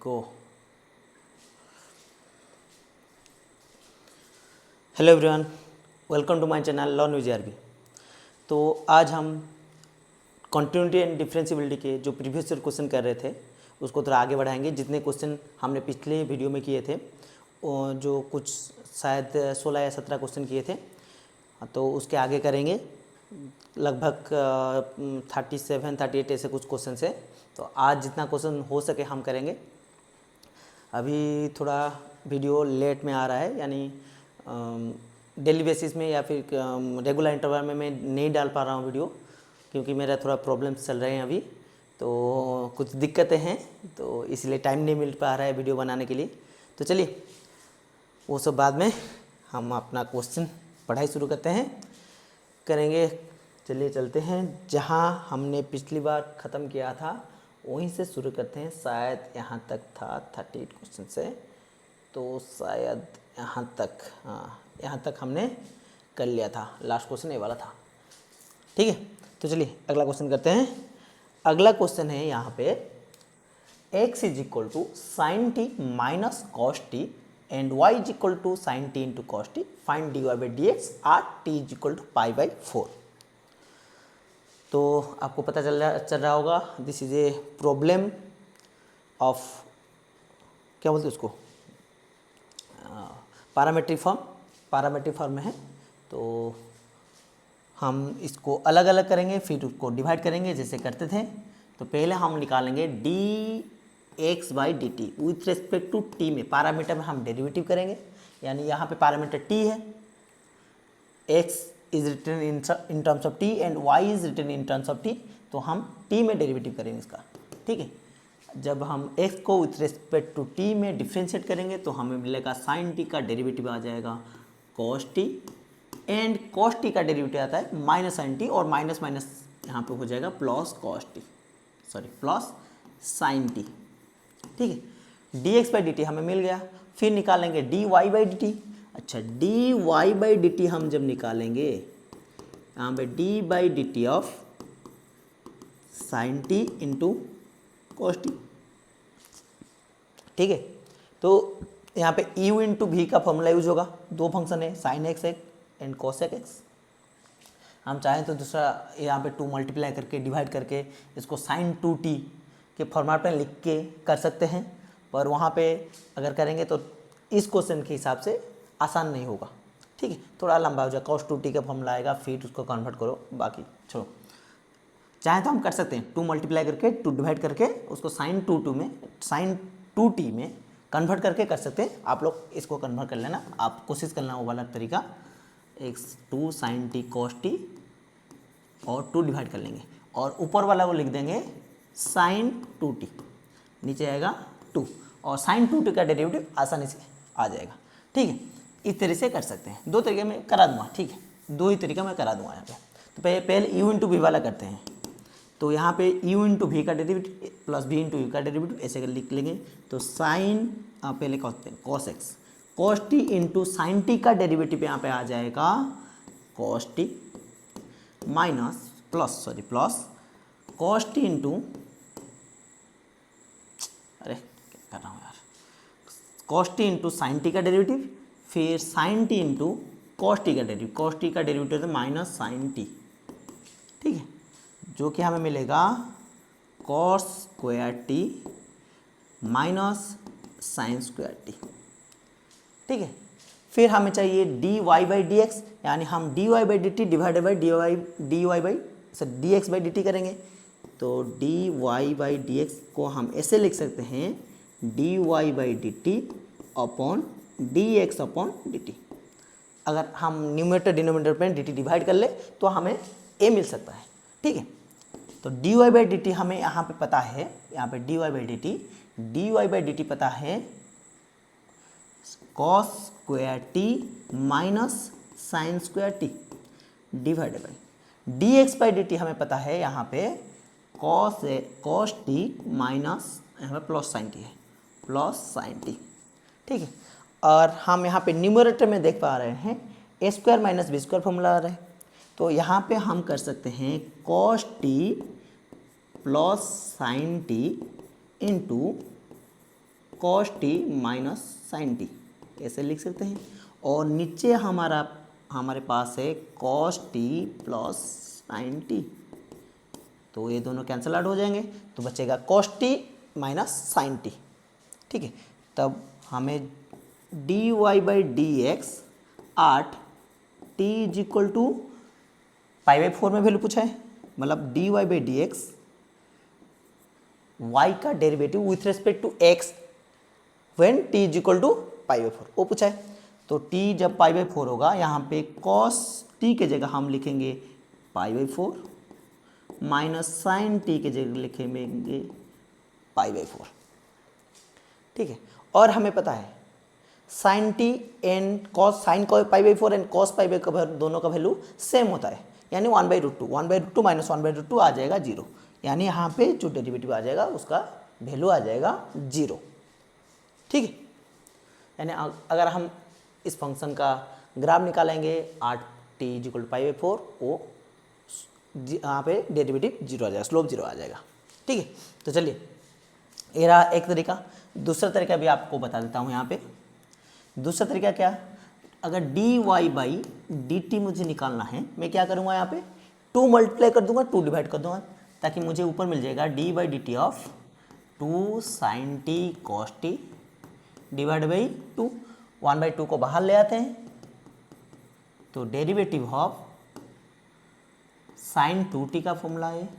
Go. Hello everyone, welcome to my channel learn with RB. तो आज हम continuity and differentiability के जो प्रीवियस ईयर क्वेश्चन कर रहे थे उसको थोड़ा आगे बढ़ाएंगे। जितने क्वेश्चन हमने पिछले वीडियो में किए थे जो कुछ शायद 16 या 17 क्वेश्चन किए थे, तो उसके आगे करेंगे। लगभग 37-38 ऐसे कुछ क्वेश्चन है। तो आज जितना क्वेश्चन हो सके हम करेंगे। अभी थोड़ा वीडियो लेट में आ रहा है, यानी डेली बेसिस में या फिर रेगुलर इंटरवल में मैं नहीं डाल पा रहा हूँ वीडियो, क्योंकि मेरा थोड़ा प्रॉब्लम्स चल रहे हैं अभी, तो कुछ दिक्कतें हैं, तो इसलिए टाइम नहीं मिल पा रहा है वीडियो बनाने के लिए। तो चलिए वो सब बाद में, हम अपना क्वेश्चन पढ़ाई शुरू करते हैं करेंगे। चलिए चलते हैं, जहाँ हमने पिछली बार ख़त्म किया था वहीं से शुरू करते हैं। शायद यहाँ तक था 38 क्वेश्चन से, तो शायद यहाँ तक, हाँ यहाँ तक हमने कर लिया था। लास्ट क्वेश्चन ये वाला था, ठीक है। तो चलिए अगला क्वेश्चन करते हैं। अगला क्वेश्चन है यहाँ पे x is equal to sine t minus cos t and y is equal to sine t into cos t, find dy by d x at t is equal to pi by 4। तो आपको पता चल रहा होगा, this is a problem of, क्या बोलते हैं उसको, पैरामेट्रिक फॉर्म में है। तो हम इसको अलग अलग करेंगे, फिर उसको डिवाइड करेंगे जैसे करते थे। तो पहले हम निकालेंगे d x by d t with respect to t में, पैरामीटर में हम डेरिवेटिव करेंगे। यानी यहाँ पे पैरामीटर टी है, x is written in terms of t and y is written in terms of t, तो हम टी में डेरिवेटिव करेंगे इसका, ठीक है। जब हम x को विथ रिस्पेक्ट टू t में डिफ्रेंशिएट करेंगे तो हमें मिलेगा साइन t का डेरिवेटिव आ जाएगा cos t, and cos t का डेरिवेटिव आता है माइनस साइन t, और माइनस माइनस यहाँ पे हो जाएगा प्लस प्लस साइन t, ठीक है। dx बाई dt हमें मिल गया। फिर निकालेंगे dy बाई dt। अच्छा, dy बाई dt हम जब निकालेंगे यहाँ पे d by dt of sine t into cos T, ठीक है। तो यहाँ पे u इंटू वी का फॉर्मूला यूज होगा। दो फंक्शन है, sine x and cos x. हम चाहें तो दूसरा यहाँ पे 2 मल्टीप्लाई करके डिवाइड करके इसको साइन 2t के फॉर्मेट में लिख के कर सकते हैं, पर वहाँ पे अगर करेंगे तो इस क्वेश्चन के हिसाब से आसान नहीं होगा, ठीक है। थोड़ा लंबा हो जाएगा, कॉस 2t का फॉर्मूला आएगा, फिर उसको कन्वर्ट करो, बाकी छोड़ो। चाहे तो हम कर सकते हैं 2 मल्टीप्लाई करके 2 डिवाइड करके उसको साइन 2t में कन्वर्ट करके कर सकते हैं। आप लोग इसको कन्वर्ट कर लेना, आप कोशिश करना वो वाला तरीका, x2 sign t cos T और 2 डिवाइड कर लेंगे, और ऊपर वाला को लिख देंगे साइन 2t, नीचे आएगा 2, और साइन 2t का डेरिवेटिव आसानी से आ जाएगा, ठीक है। इस तरीके से कर सकते हैं। 2 तरीके में करा दूंगा, ठीक है, 2 ही तरीका मैं करा दूंगा यहाँ पे। तो पहले u इंटू वी वाला करते हैं। तो यहाँ पे u इंटू वी का derivative plus v into u का डेरिवेटिव ऐसे कर लिख लेंगे। तो साइन पहले cos x, cos t into sine t का डेरिवेटिव यहाँ पे आ जाएगा cos t minus plus cos t into, अरे क्या कर रहा हूँ यार, cos t into sine t का डेरिवेटिव, फिर sine t into cos t का डेरिवेटिव। कॉस टी का डेरिवेटिव है माइनस साइन टी, ठीक है, जो कि हमें मिलेगा cos square t minus sine square t, ठीक है। फिर हमें चाहिए d y by d x, यानी हम d y by d t divided by d x by d t करेंगे। तो d y by d x को हम ऐसे लिख सकते हैं d y by d t upon d x upon d t. अगर हम न्यूमरेटर डिनोमिनेटर में डी टी डिवाइड कर ले तो हमें ए मिल सकता है, ठीक है। तो d y by d t हमें यहाँ पे पता है, यहाँ पे d y by d t पता है cos square t minus sine square t divided by d x by d t हमें पता है यहाँ पे कॉस टी माइनस यहाँ पे प्लस साइन टी है, प्लस साइन टी, ठीक है। और हम यहाँ पे न्यूमरेटर में देख पा रहे हैं a square minus b square formula आ रहा है। तो यहाँ पे हम कर सकते हैं cos t plus sine t into cos t minus sine t, ऐसे लिख सकते हैं। और नीचे हमारे पास है cos t plus sine t, तो ये दोनों कैंसल आउट हो जाएंगे, तो बचेगा cos t minus sine t. ठीक है, तब हमें d y by d x 8 T is equal to π/4 में वैल्यू पूछा है, मतलब d y by d x y का derivative with respect to x when t is equal to π/4 वो पूछा है। तो टी जब π/4 होगा, यहाँ पे कॉस टी के जगह हम लिखेंगे π/4 माइनस साइन टी के जगह लिखेंगे π/4। ठीक है, और हमें पता है sine t and cos sine π/4 and cos π/4 दोनों का वैल्यू सेम होता है, यानी 1/√2 1/√2 माइनस 1/√2 आ जाएगा 0, यानी यहाँ पे जो डेरिवेटिव आ जाएगा उसका वैल्यू आ जाएगा 0। ठीक है, यानी अगर हम इस फंक्शन का ग्राफ निकालेंगे 8t = π/4, वो यहाँ पे डेरिवेटिव 0 आ जाएगा, स्लोप 0 आ जाएगा। ठीक है, तो चलिए ये रहा एक तरीका। दूसरा तरीका भी आपको बता देता हूँ। यहाँ पे दूसरा तरीका क्या, अगर d y by d t मुझे निकालना है, मैं क्या करूँगा, यहाँ पे 2 मल्टीप्लाई कर दूंगा, 2 डिवाइड कर दूंगा, ताकि मुझे ऊपर मिल जाएगा d by d t of 2 sine t cos t divide by 2, 1/2 को बाहर ले आते हैं, तो डेरिवेटिव ऑफ साइन 2t का फॉर्मूला है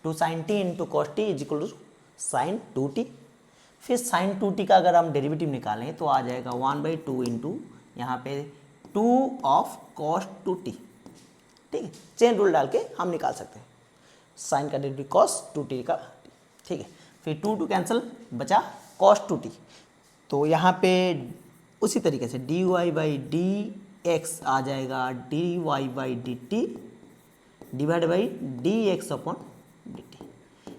2 sine t into cos t is equal to sine 2t। फिर साइन 2t का अगर हम डेरिवेटिव निकालें तो आ जाएगा 1/2 इंटू यहाँ पे 2 ऑफ कॉस 2t। ठीक है, चेन रूल डाल के हम निकाल सकते हैं साइन का डेरिवेटिव कॉस 2t का। ठीक है, फिर 2 कैंसिल, बचा कॉस 2t। तो यहाँ पे उसी तरीके से d y by d x आ जाएगा d y by d t divide by d x upon d t,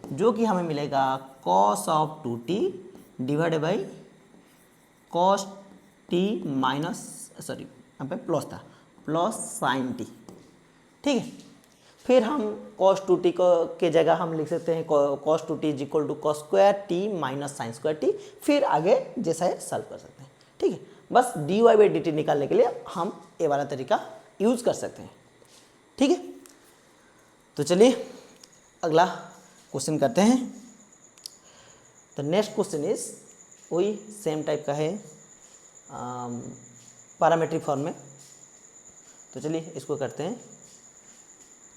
जो कि हमें मिलेगा cos of 2t divide by cos t minus, sorry यहाँ पे प्लस था, प्लस साइन टी। ठीक है, फिर हम cos 2t को के जगह हम लिख सकते हैं cos 2t is equal to cos square t minus sine square t, फिर आगे जैसा है सॉल्व कर सकते हैं। ठीक है, बस d y by d t निकालने के लिए हम ये वाला तरीका यूज़ कर सकते हैं। ठीक है, तो चलिए अगला क्वेश्चन करते हैं। तो नेक्स्ट क्वेश्चन इज वही सेम टाइप का है, पैरामीट्रिक फॉर्म में। तो चलिए इसको करते हैं।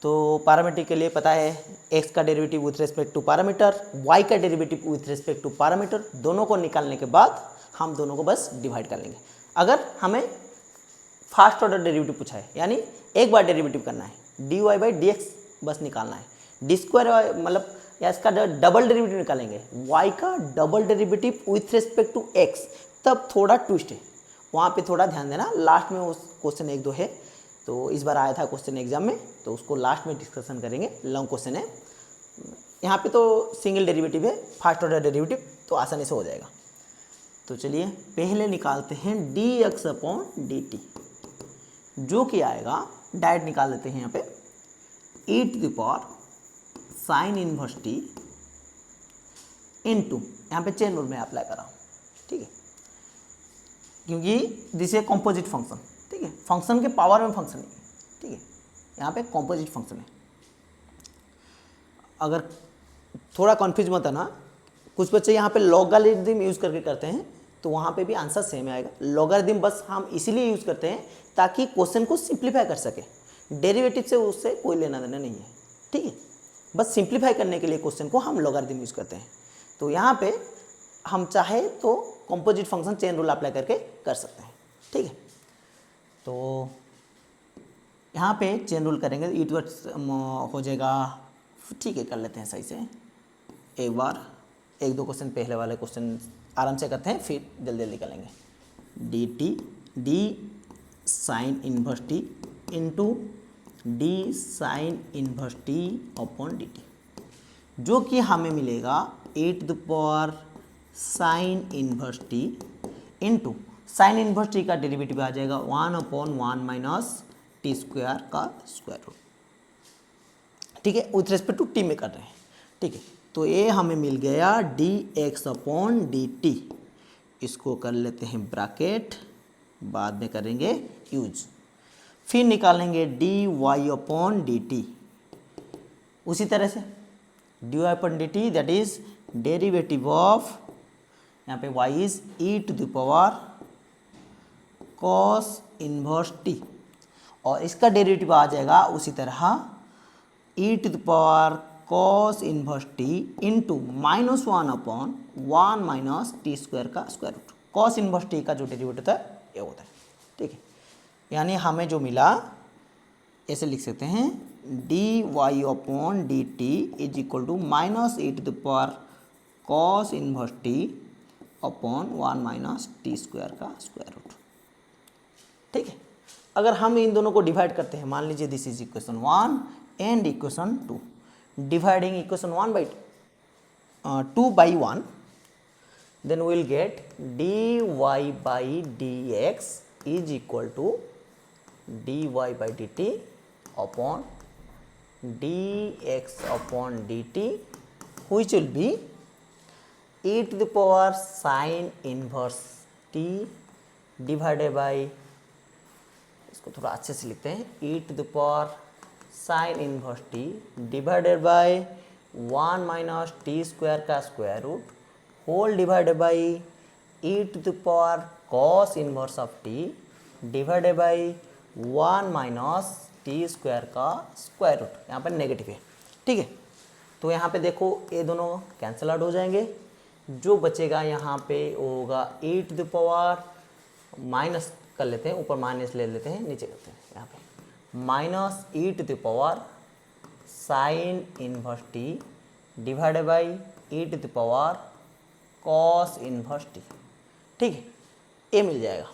तो पैरामीट्रिक के लिए पता है x का derivative with respect to parameter, y का derivative with respect to parameter, दोनों को निकालने के बाद हम दोनों को बस डिवाइड कर लेंगे। अगर हमें फर्स्ट ऑर्डर डेरिवेटिव पूछा है, यानी एक बार डेरिवेटिव करना है, d y by d x बस निकालना है, डी स्क्वायर मतलब या इसका डबल डेरिवेटिव निकालेंगे, y का double derivative with respect to x, तब थोड़ा ट्विस्ट है, वहाँ पे थोड़ा ध्यान देना। लास्ट में उस क्वेश्चन 1-2 है, तो इस बार आया था क्वेश्चन एग्जाम में, तो उसको लास्ट में डिस्कशन करेंगे, लॉन्ग क्वेश्चन है। यहाँ पे तो सिंगल डेरिवेटिव है, फर्स्ट ऑर्डर डेरिवेटिव, तो आसानी से हो जाएगा। तो चलिए पहले निकालते हैं d x upon d t, जो कि आएगा, डायरेक्ट निकाल देते हैं यहाँ पे, e to the power sine inverse t into, यहाँ पे चेन रूल में अप्लाई कर रहा हूँ। ठीक है, क्योंकि दिस ए कॉम्पोजिट फंक्शन। ठीक है, फंक्शन के पावर में फंक्शन नहीं है। ठीक है, यहाँ पे कॉम्पोजिट फंक्शन है। अगर थोड़ा कन्फ्यूज मत आना, कुछ बच्चे यहाँ पे लॉगरिथम यूज़ करके करते हैं, तो वहाँ पे भी आंसर सेम आएगा। लॉगरिथम बस हम इसीलिए यूज़ करते हैं ताकि क्वेश्चन को सिंप्लीफाई कर सके, डेरिवेटिव से उससे कोई लेना देना नहीं है। ठीक है, बस सिंप्लीफाई करने के लिए क्वेश्चन को हम लॉगरिथम यूज़ करते हैं। तो यहाँ पे हम चाहे तो composite function chain rule apply करके कर सकते हैं। ठीक है, तो यहाँ पे चेन रूल करेंगे, ई टू हो जाएगा। ठीक है, कर लेते हैं सही से। एक बार 1-2 क्वेश्चन पहले वाले क्वेश्चन आराम से करते हैं, फिर जल्दी जल्दी करेंगे। D t d sine inverse t into d sine inverse t upon d t, जो कि हमें मिलेगा e to the power sine inverse t into sine inverse t का डेरिवेटिव आ जाएगा 1/1 माइनस टी स्क्वायर का स्क्वायर रूट। ठीक है, विथ रिस्पेक्ट टू टी में कर रहे हैं। ठीक है, तो ये हमें मिल गया D x upon d T इसको कर लेते हैं ब्रैकेट, बाद में करेंगे यूज। फिर निकालेंगे d y upon d t. उसी तरह से d y upon d t that is derivative of, यहाँ पे y is e to the power cos inverse t, और इसका डेरिवेटिव आ जाएगा उसी तरह e to the power cos inverse t into -1 upon 1 minus t square का square root. cos inverse t का जो डेरिवेटिव होता है ये होता है, ठीक है। यानी हमें जो मिला ऐसे लिख सकते हैं d y upon d t is equal to minus e to the power cos inverse t upon 1 minus t square का स्क्वायर रूट, ठीक है। अगर हम इन दोनों को डिवाइड करते हैं, मान लीजिए this is equation 1 and equation 2, dividing equation 1 by 2 by 1, then we will get dy by dx is equal to dy by dt upon dx upon dt, which will be e to the power sin inverse t divided by, इसको थोड़ा अच्छे से लिखते हैं, e to the power sin inverse t divided by 1 minus t square का square root whole divided by e to the power cos inverse of t divided by 1 minus t square का square root, यहाँ पर negative है, ठीक है। तो यहाँ पे देखो ये दोनों कैंसिल आउट हो जाएंगे, जो बचेगा यहाँ पे वो होगा e to the power, minus कर लेते हैं, ऊपर माइनस ले लेते हैं, नीचे करते हैं, यहाँ पे minus e to the power sine inverse t divided by e to the power cos inverse t, ठीक है, ये मिल जाएगा।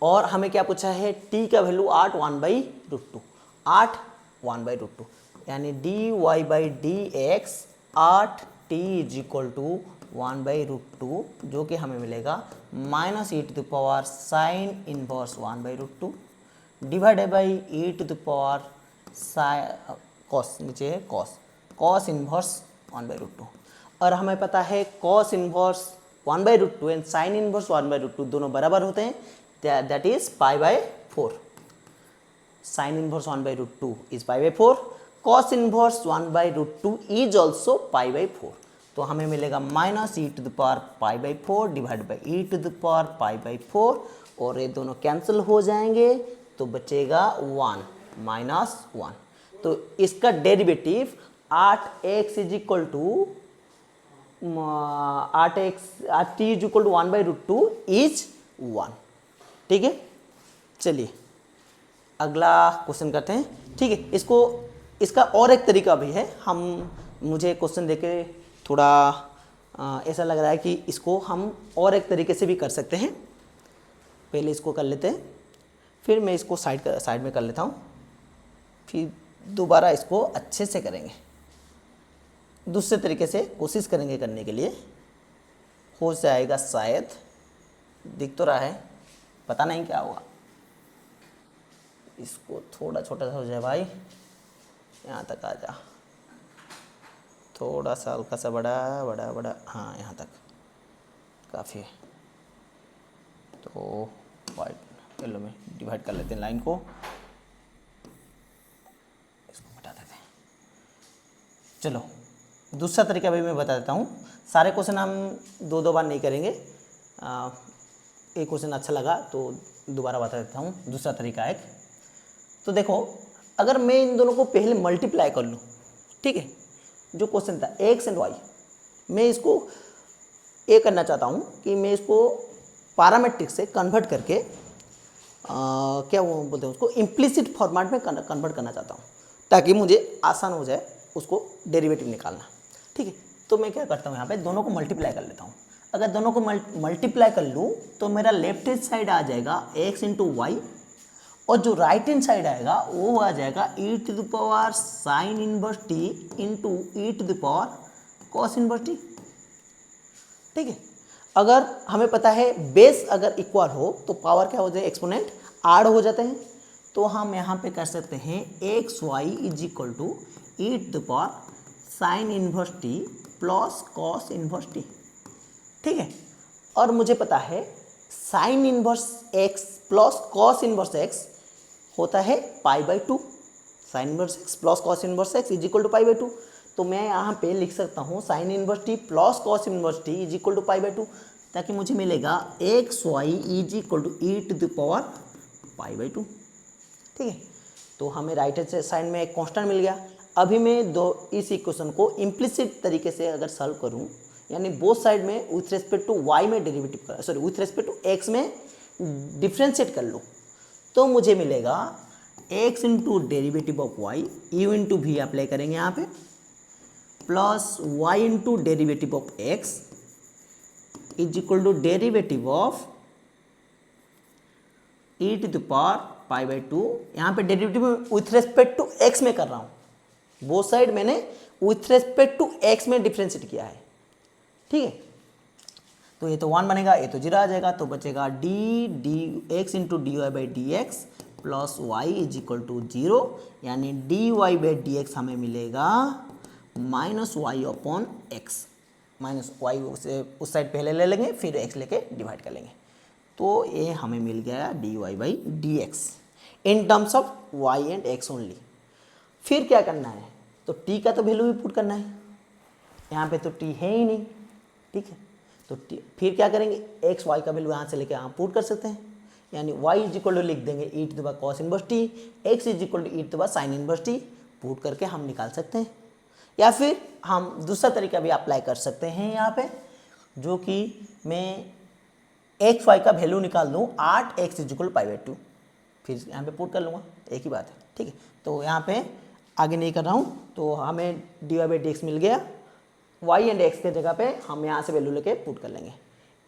और हमें क्या पूछा है, t का value 8 1 by root 2, 8 1 by root 2, यानी dy by d x 8 t is equal to 1 by root 2, जो कि हमें मिलेगा minus e to the power sine inverse 1 by root 2 divided by e to the power cos, नीचे है cos inverse 1 by root 2, और हमें पता है cos inverse 1 by root 2 and sine inverse 1 by root 2 दोनों बराबर होते हैं, that is pi by 4। Sine inverse 1 by root 2 is pi by 4, cos inverse 1 by root 2 is also pi by 4, तो हमें मिलेगा minus e to the power pi by 4 divide by e to the power pi by 4, और ये दोनों cancel हो जाएंगे, तो बचेगा 1 माइनस 1। तो इसका derivative 8x is equal to 8t is equal to 1 by root 2 is 1, ठीक है। चलिए अगला क्वेश्चन करते हैं, ठीक है। इसका और एक तरीका भी है, मुझे क्वेश्चन देके थोड़ा ऐसा लग रहा है कि इसको हम और एक तरीके से भी कर सकते हैं। पहले इसको कर लेते हैं, फिर मैं इसको साइड में कर लेता हूँ, फिर दोबारा इसको अच्छे से करेंगे, दूसरे तरीके से कोशिश करेंगे करने के लिए, हो जाएगा शायद, दिख तो रहा है, पता नहीं क्या होगा। इसको थोड़ा छोटा सा हो जाए भाई, यहाँ तक आ जा, थोड़ा सा हल्का सा बड़ा बड़ा बड़ा, हाँ यहाँ तक काफ़ी है। तो वाइट येलो में डिवाइड कर लेते हैं लाइन को, इसको हटा देते हैं। चलो दूसरा तरीका भी मैं बता देता हूँ, सारे क्वेश्चन हम दो बार नहीं करेंगे, एक क्वेश्चन अच्छा लगा तो दोबारा बता देता हूँ। दूसरा तरीका एक, तो देखो अगर मैं इन दोनों को पहले मल्टीप्लाई कर लूँ, ठीक है, जो क्वेश्चन था एक्स एंड वाई, मैं इसको ये करना चाहता हूँ कि मैं इसको पैरामीट्रिक से कन्वर्ट करके क्या वो बोलते हैं उसको, इम्प्लिसिट फॉर्मेट में कन्वर्ट करना चाहता हूँ, ताकि मुझे आसान हो जाए उसको डेरिवेटिव निकालना, ठीक है। तो मैं क्या करता हूँ, यहाँ पे दोनों को मल्टीप्लाई कर लेता हूँ। अगर दोनों को मल्टीप्लाई कर लूँ तो मेरा लेफ्ट हैंड साइड आ जाएगा x इंटू वाई, और जो राइट हैंड साइड आएगा वो आ जाएगा e to the power sine inverse t into e to the power cos inverse t, ठीक है। अगर हमें पता है बेस अगर इक्वल हो तो पावर क्या हो जाए, एक्सपोनेंट ऐड हो जाते हैं, तो हम यहाँ पे कर सकते हैं x y is equal to e to the power sine inverse t plus cos inverse t, ठीक है। और मुझे पता है sine inverse x plus cos inverse x होता है π/2। Sine inverse x plus cos inverse x is equal to π/2। तो मैं यहाँ पे लिख सकता हूँ sine inverse t plus cos inverse t is equal to π/2, ताकि मुझे मिलेगा x y is equal to e⁻π/2। ठीक है, तो हमें राइट हैंड साइड में एक कांस्टेंट मिल गया। अभी मैं इस इक्वेशन को इम्प्लिसिट तरीके से अगर सॉल्व करूं, यानी बोथ साइड में विथ रेस्पेक्ट टू वाई में डेरिवेटिव कर, sorry with respect to x में डिफ्रेंशिएट कर लो, तो मुझे मिलेगा x into derivative of y u into v apply करेंगे यहाँ पे, plus y into derivative of x is equal to derivative of e⁻π/2। यहाँ पे derivative with respect to x में कर रहा हूँ, बोथ साइड मैंने विथ रेस्पेक्ट टू एक्स में डिफ्रेंशिएट किया है। ठीक है, तो ये तो 1 बनेगा, ये तो 0 आ जाएगा, तो बचेगा x into dy/dx plus y is equal to 0, यानी dy/dx हमें मिलेगा -y/x। माइनस वाई से उस साइड पहले ले लेंगे, फिर x लेके डिवाइड कर लेंगे, तो ये हमें मिल गया dy/dx in terms of y and x only. फिर क्या करना है, तो t का तो वैल्यू भी पुट करना है, यहाँ पे तो t है ही नहीं। ठीक है, तो फिर क्या करेंगे, x y का वैल्यू यहाँ से लेके यहाँ पुट कर सकते हैं, यानी y इज इक्वल टू लिख देंगे e⁻cos inverse t, x is equal to e⁻sin inverse t, put करके हम निकाल सकते हैं। या फिर हम दूसरा तरीका भी अप्लाई कर सकते हैं यहाँ पे, जो कि मैं एक्स वाई का वैल्यू निकाल दूँ 8x इज इक्वल π/2, फिर यहाँ पे पुट कर लूँगा, एक ही बात है। ठीक है, तो यहाँ पे आगे नहीं कर रहा हूँ, तो हमें dy/dx मिल गया, y एंड x के जगह पे हम यहाँ से वैल्यू लेके पुट कर लेंगे।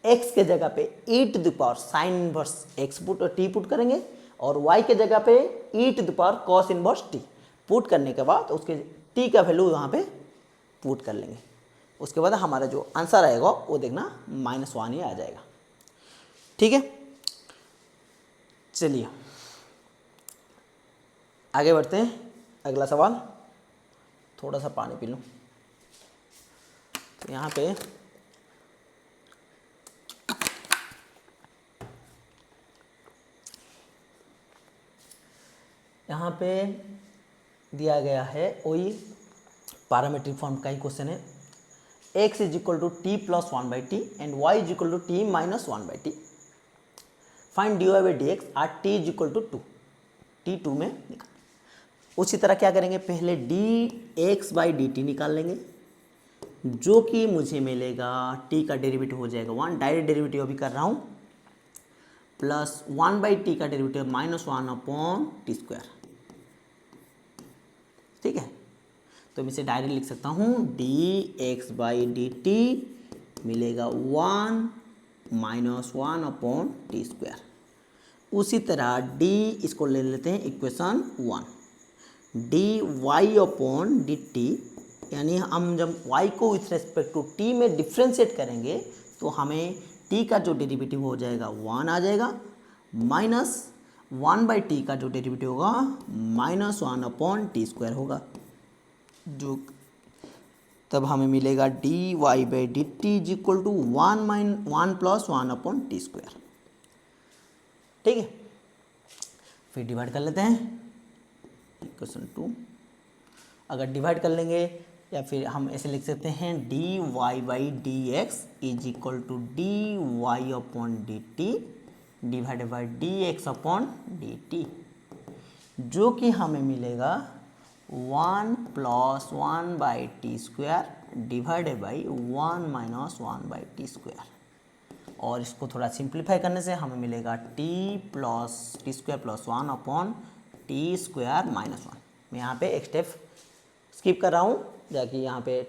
x के जगह पे e⁻sin इनवर्स x पुट करेंगे, और y के जगह पे e⁻cos इनवर्स t पुट करने के बाद उसके t का वैल्यू यहाँ पे पुट कर लेंगे। उसके बाद हमारा जो आंसर आएगा वो देखना -1 ही आ जाएगा। ठीक है, चलिए आगे बढ़ते हैं। अगला सवाल, थोड़ा सा पानी पी लूँ। तो यहाँ पे दिया गया है, वही पैरामीट्रिक फॉर्म का ही क्वेश्चन है। x is equal to t plus 1/t and y is equal to t minus 1/t। Find dy/dx at t is equal to 2, t2 में निकाल। उसी तरह क्या करेंगे, पहले dx/dt निकाल लेंगे, जो कि मुझे मिलेगा t का डेरिवेटिव हो जाएगा 1, डायरेक्ट डेरिवेटिव अभी कर रहा हूँ, प्लस 1/t का डेरिवेटिव -1/t²। ठीक है, तो मैं इसे डायरेक्ट लिख सकता हूँ, dx/dt मिलेगा 1 -1/t²। उसी तरह d इसको ले लेते हैं इक्वेशन 1, dy/dt, यानी हम जब y को विथ रेस्पेक्ट टू t में डिफ्रेंशिएट करेंगे तो हमें t का जो डेरिवेटिव हो जाएगा 1 आ जाएगा, माइनस 1/t का जो डेरिवेटिव होगा -1/t² होगा, जो तब हमें मिलेगा dy/dt is equal to 1 plus 1/t²। ठीक है, फिर डिवाइड कर लेते हैं इक्वेशन 2। अगर डिवाइड कर लेंगे, या फिर हम ऐसे लिख सकते हैं dy/dx is equal to dy/dt divided by dx/dt, जो कि हमें मिलेगा 1 plus 1/t² divided by 1 minus 1/t²। और इसको थोड़ा सिंप्लीफाई करने से हमें मिलेगा t plus t² plus 1/t² minus 1। मैं यहाँ पे एक स्टेप स्किप कर रहा हूँ, जाकि यहाँ पे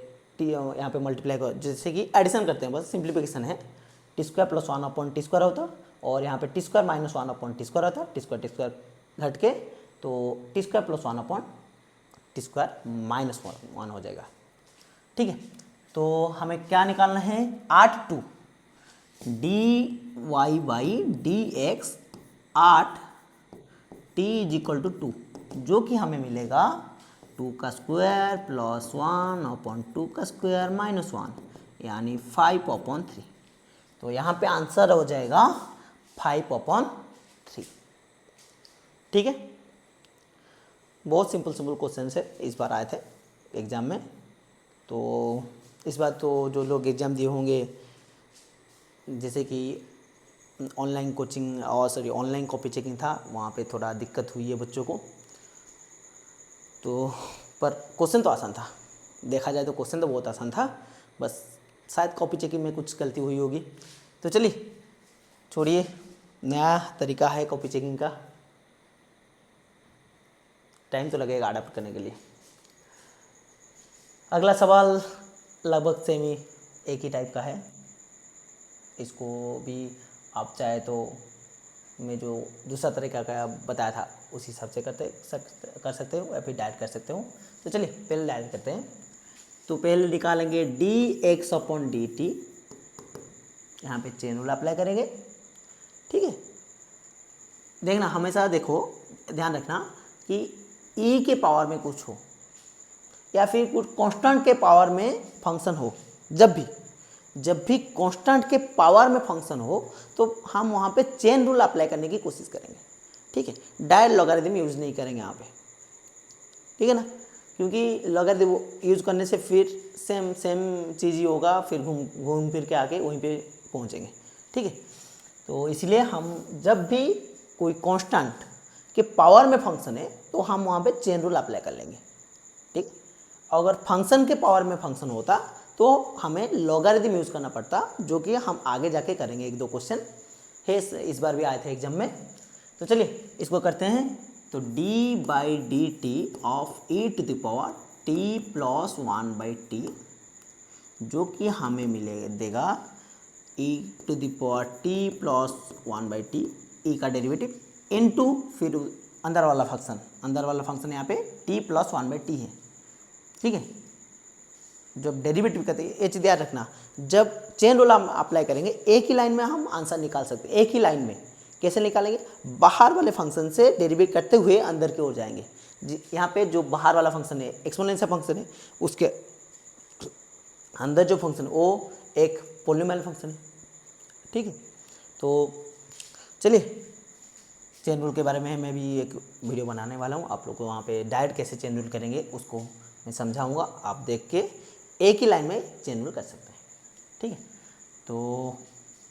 मल्टीप्लाई कर, जैसे कि एडिशन करते हैं, बस सिंप्लीफिकेशन है। t² प्लस 1/t² होता, और यहाँ पे t² माइनस 1/t² होता, t² घट के तो t² प्लस 1/t² माइनस 1 हो जाएगा। ठीक है, तो हमें क्या निकालना है, 8 dy/dx 8 t is equal to 2, जो कि हमें मिलेगा 2 का स्क्वायर प्लस 1/2 का स्क्वायर माइनस 1, यानी 5/3। तो यहाँ पे आंसर हो जाएगा 5/3। ठीक है, बहुत सिंपल सिंपल क्वेश्चन है, इस बार आए थे एग्ज़ाम में। तो इस बार तो जो लोग एग्ज़ाम दिए होंगे, जैसे कि ऑनलाइन कोचिंग और ऑनलाइन कॉपी चेकिंग था, वहाँ पे थोड़ा दिक्कत हुई है बच्चों को। तो पर क्वेश्चन तो आसान था, देखा जाए तो क्वेश्चन तो बहुत आसान था, बस शायद कॉपी चेकिंग में कुछ गलती हुई होगी। तो चलिए छोड़िए, नया तरीका है कॉपी चेकिंग का, टाइम तो लगेगा अडॉप्ट करने के लिए। अगला सवाल लगभग सेम ही एक ही टाइप का है, इसको भी आप चाहे तो मैं जो दूसरा तरीका का बताया था उस हिसाब से कर सकते हो, या फिर डायरेक्ट कर सकते हो। तो चलिए पहले डायरेक्ट करते हैं। तो पहले निकालेंगे dx/dt, यहाँ पे चेन रूल अप्लाई करेंगे। ठीक है, देखना हमेशा, देखो ध्यान रखना कि e के पावर में कुछ हो या फिर कुछ कांस्टेंट के पावर में फंक्शन हो, जब भी कांस्टेंट के पावर में फंक्शन हो तो हम वहाँ पे चेन रूल अप्लाई करने की कोशिश करेंगे। ठीक है, डायरेक्ट लॉगरिथम यूज़ नहीं करेंगे यहाँ पे, ठीक है ना, क्योंकि लॉगरिथम यूज़ करने से फिर सेम चीज़ ही होगा, फिर घूम फिर के आके वहीं पे पहुँचेंगे। ठीक है, तो इसलिए हम जब भी कोई कांस्टेंट के पावर में फंक्शन है तो हम वहाँ पे चेन रूल अप्लाई कर लेंगे। ठीक, अगर फंक्शन के पावर में फंक्शन होता तो हमें लॉगरिथम यूज़ करना पड़ता, जो कि हम आगे जाके करेंगे। एक दो क्वेश्चन है इस बार भी आए थे एग्जाम में। तो चलिए इसको करते हैं। तो d/dt ऑफ e⁻t + 1/t, जो कि हमें देगा e⁻t + 1/t, e का डेरिवेटिव इनटू फिर अंदर वाला फंक्शन यहाँ पे t + 1/t है। ठीक है, जब डेरिवेटिव करते हैं, ये चीज़ याद रखना, जब चेन रूल हम अप्लाई करेंगे एक ही लाइन में हम आंसर निकाल सकते हैं। एक ही लाइन में कैसे निकालेंगे, बाहर वाले फंक्शन से डेरिवेट करते हुए अंदर की ओर जाएंगे। यहाँ पे जो बाहर वाला फंक्शन है, एक्सपोनेंशियल फंक्शन है, उसके अंदर जो फंक्शन है वो एक पॉलिनोमियल फंक्शन है। ठीक है, तो चलिए चेन रूल के बारे में मैं भी एक वीडियो बनाने वाला हूँ, आप लोग को वहाँ पे डायरेक्ट कैसे चेन रूल करेंगे उसको मैं समझाऊँगा, आप देख के एक ही लाइन में चेन रूल कर सकते हैं। ठीक है, तो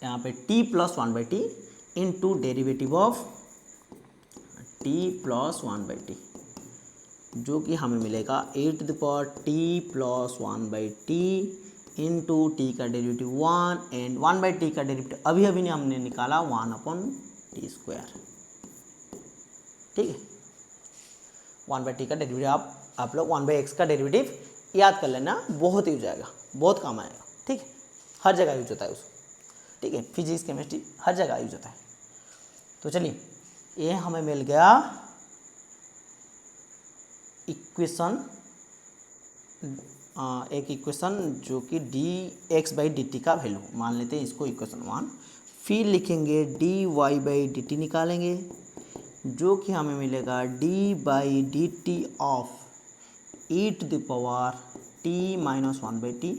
यहाँ पे t + 1/t into derivative of t + 1/t, जो कि हमें मिलेगा e⁻t + 1/t इंटू टी का डेरिवेटिव 1 एंड 1/t का डेरिवेटिव अभी हमने निकाला 1/t²। ठीक है, 1/t का डेरिवेटिव आप लोग 1/x का डेरिवेटिव याद कर लेना, बहुत यूज आएगा, बहुत काम आएगा। ठीक है, हर जगह यूज होता है उसको। ठीक है, फिजिक्स केमिस्ट्री हर जगह यूज होता है। तो चलिए ये हमें मिल गया इक्वेशन, एक इक्वेशन जो कि dx/dt का वैल्यू मान लेते हैं, इसको इक्वेशन 1। फिर लिखेंगे dy/dt निकालेंगे, जो कि हमें मिलेगा d/dt ऑफ e⁻t - 1/t।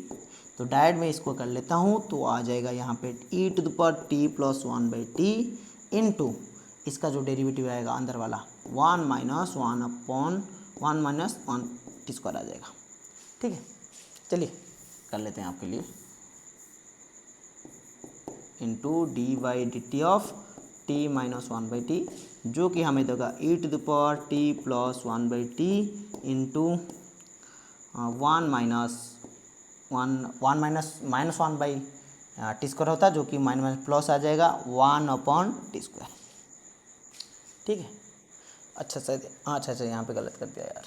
तो डायरेक्ट मैं इसको कर लेता हूँ, तो आ जाएगा यहाँ पे e⁻t + 1/t इंटू इसका जो डेरिवेटिव आएगा अंदर वाला 1 - 1/1 आ जाएगा। ठीक है, चलिए कर लेते हैं आपके लिए, into d/dt of t - 1/t, जो कि हमें देगा e⁻t + 1/t इंटू 1 -1/t² होता है, जो कि माइनस प्लस आ जाएगा 1/t²। ठीक है, अच्छा यहाँ पे गलत कर दिया यार,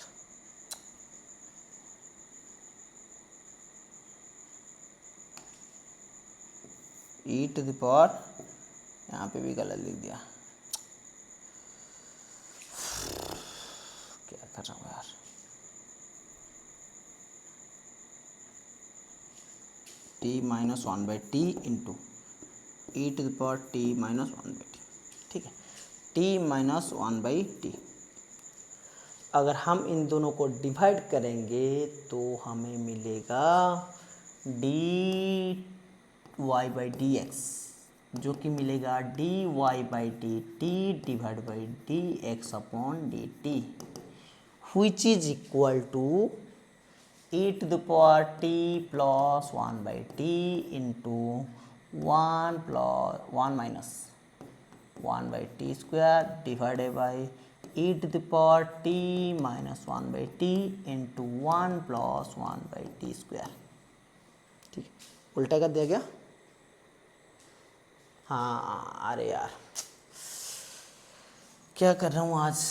e⁻, यहाँ पे भी गलत लिख दिया, क्या कर रहा हूँ यार। t - 1/t into e⁻t - 1/t। ठीक है, t - 1/t, अगर हम इन दोनों को डिवाइड करेंगे तो हमें मिलेगा dt y by d x, जो कि मिलेगा d y by d t divide by d x upon d t, which is equal to e to the power t plus 1 by t into 1 plus 1 minus 1 by t square divided by e to the power t minus 1 by t into 1 plus 1 by t square। ठीक, उल्टा कर दिया गया। हाँ अरे यार क्या कर रहा हूँ आज।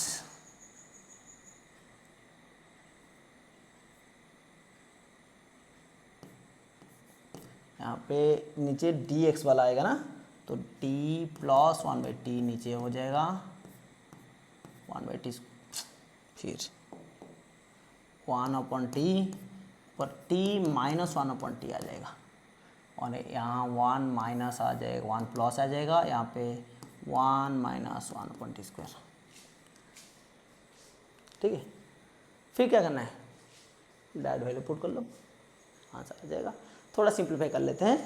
यहाँ पे नीचे डी एक्स वाला आएगा ना, तो डी प्लस 1 बाई टी नीचे हो जाएगा 1 बाई टी, फिर 1 अपॉन टी पर टी माइनस 1 अपॉन टी आ जाएगा, और यहाँ 1 माइनस आ जाएगा, 1 प्लस आ जाएगा, यहाँ पे 1 माइनस 1 अपॉन टी स्क्वायर। ठीक है, फिर क्या करना है, डायरेक्ट वैल्यू पुट कर लो, आंसर आ जाएगा। थोड़ा सिंप्लीफाई कर लेते हैं,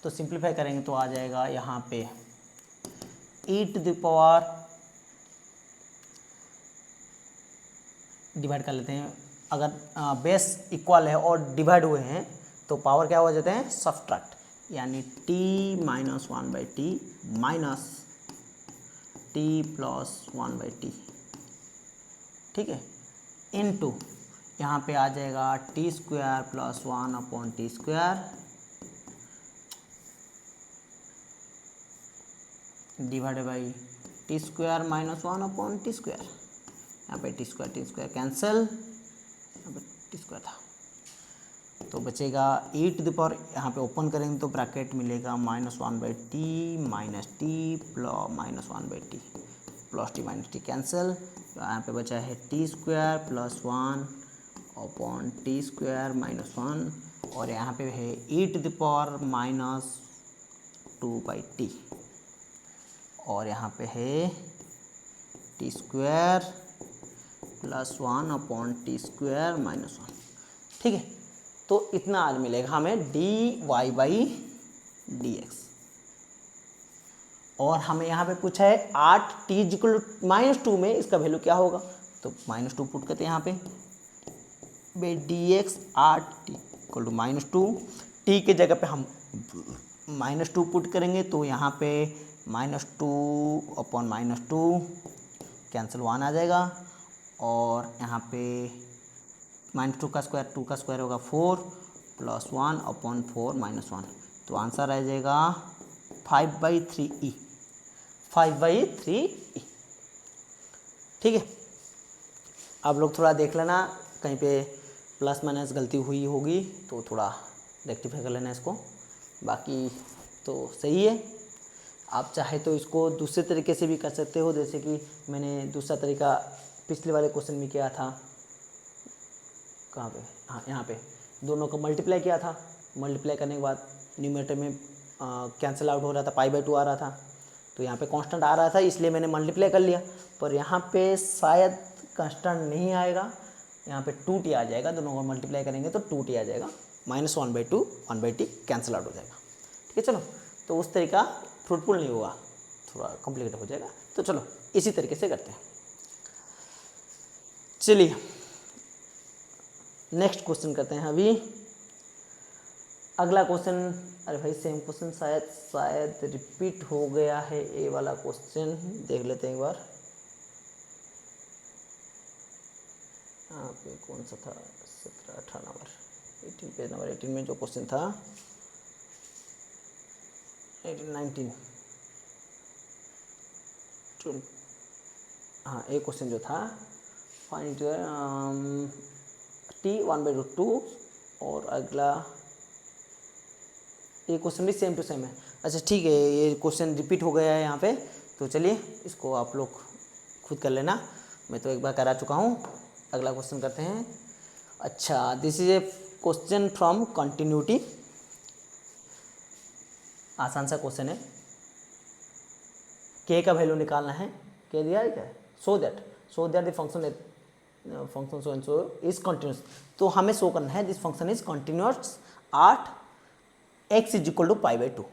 तो सिंप्लीफाई करेंगे तो आ जाएगा यहाँ पे e to the power, divide कर लेते हैं, अगर बेस इक्वल है और डिवाइड हुए हैं तो पावर क्या हो जाते हैं, सब्ट्रैक्ट, यानी t minus 1 by t minus t plus 1 by T. ठीक है, इनटू यहाँ पे आ जाएगा T square plus 1 upon t square divided by T square minus 1 upon t square. यहाँ पे टी स्क्वायर कैंसिल, यहाँ पे टी स्क्वायर था, तो बचेगा e टू द पावर, यहाँ पे ओपन करेंगे तो ब्रैकेट मिलेगा minus 1 by t minus t plus minus 1 by t plus t minus t cancel, तो यहाँ पे बचा है t square plus 1 upon t square minus 1, और यहाँ पे है e to the power minus 2 by t, और यहाँ पे है t square plus 1 upon t square minus 1। ठीक है, तो इतना आज मिलेगा हमें d y by d x, और हमें यहाँ पे पूछा है 8 टी इक्वल माइनस 2 में इसका वैल्यू क्या होगा, तो माइनस 2 पुट करते हैं यहाँ पे, by d x 8 t equal to minus 2, टी के जगह पे हम माइनस 2 पुट करेंगे, तो यहाँ पे माइनस 2 अपॉन माइनस 2 कैंसिल 1 आ जाएगा, और यहाँ पे माइनस 2 का स्क्वायर होगा 4 प्लस 1 अपॉन 4 माइनस 1, तो आंसर आ जाएगा 5/3e, 5/3e। ठीक है, आप लोग थोड़ा देख लेना, कहीं पे प्लस माइनस गलती हुई होगी तो थोड़ा रेक्टिफाई कर लेना इसको, बाकी तो सही है। आप चाहे तो इसको दूसरे तरीके से भी कर सकते हो, जैसे कि मैंने दूसरा तरीका पिछले वाले क्वेश्चन में किया था, कहाँ पे, हाँ यहाँ पे दोनों को मल्टीप्लाई किया था, मल्टीप्लाई करने के बाद न्यूमरेटर में कैंसिल आउट हो रहा था, π/2 आ रहा था, तो यहाँ पे कांस्टेंट आ रहा था इसलिए मैंने मल्टीप्लाई कर लिया, पर यहाँ पे शायद कांस्टेंट नहीं आएगा, यहाँ पे 2t आ जाएगा, दोनों को मल्टीप्लाई करेंगे तो 2t आ जाएगा, -1/2 1/t कैंसिल आउट हो जाएगा। ठीक है, चलो, तो उस तरीका फ्रूटफुल नहीं होगा, थोड़ा कॉम्प्लिकेटेड हो जाएगा, तो चलो इसी तरीके से करते हैं। चलिए नेक्स्ट क्वेश्चन करते हैं अभी, अगला क्वेश्चन, अरे भाई सेम क्वेश्चन शायद रिपीट हो गया है, ए वाला क्वेश्चन देख लेते हैं एक बार। यहाँ पे कौन सा था, 17 18 नंबर 18 पेज नंबर 18 में जो क्वेश्चन था 18 19 हाँ, एक क्वेश्चन जो था फाइंड t 1/√2, और अगला ये क्वेश्चन भी सेम टू सेम है। अच्छा ठीक है, ये क्वेश्चन रिपीट हो गया है यहाँ पे, तो चलिए इसको आप लोग खुद कर लेना, मैं तो एक बार करा चुका हूँ। अगला क्वेश्चन करते हैं। अच्छा, this is A question from continuity, आसान सा क्वेश्चन है, k का वैल्यू निकालना है, k दिया है क्या, so that the function so and so is continuous, तो हमें शो करना है this function is continuous 8 x is equal to π/2।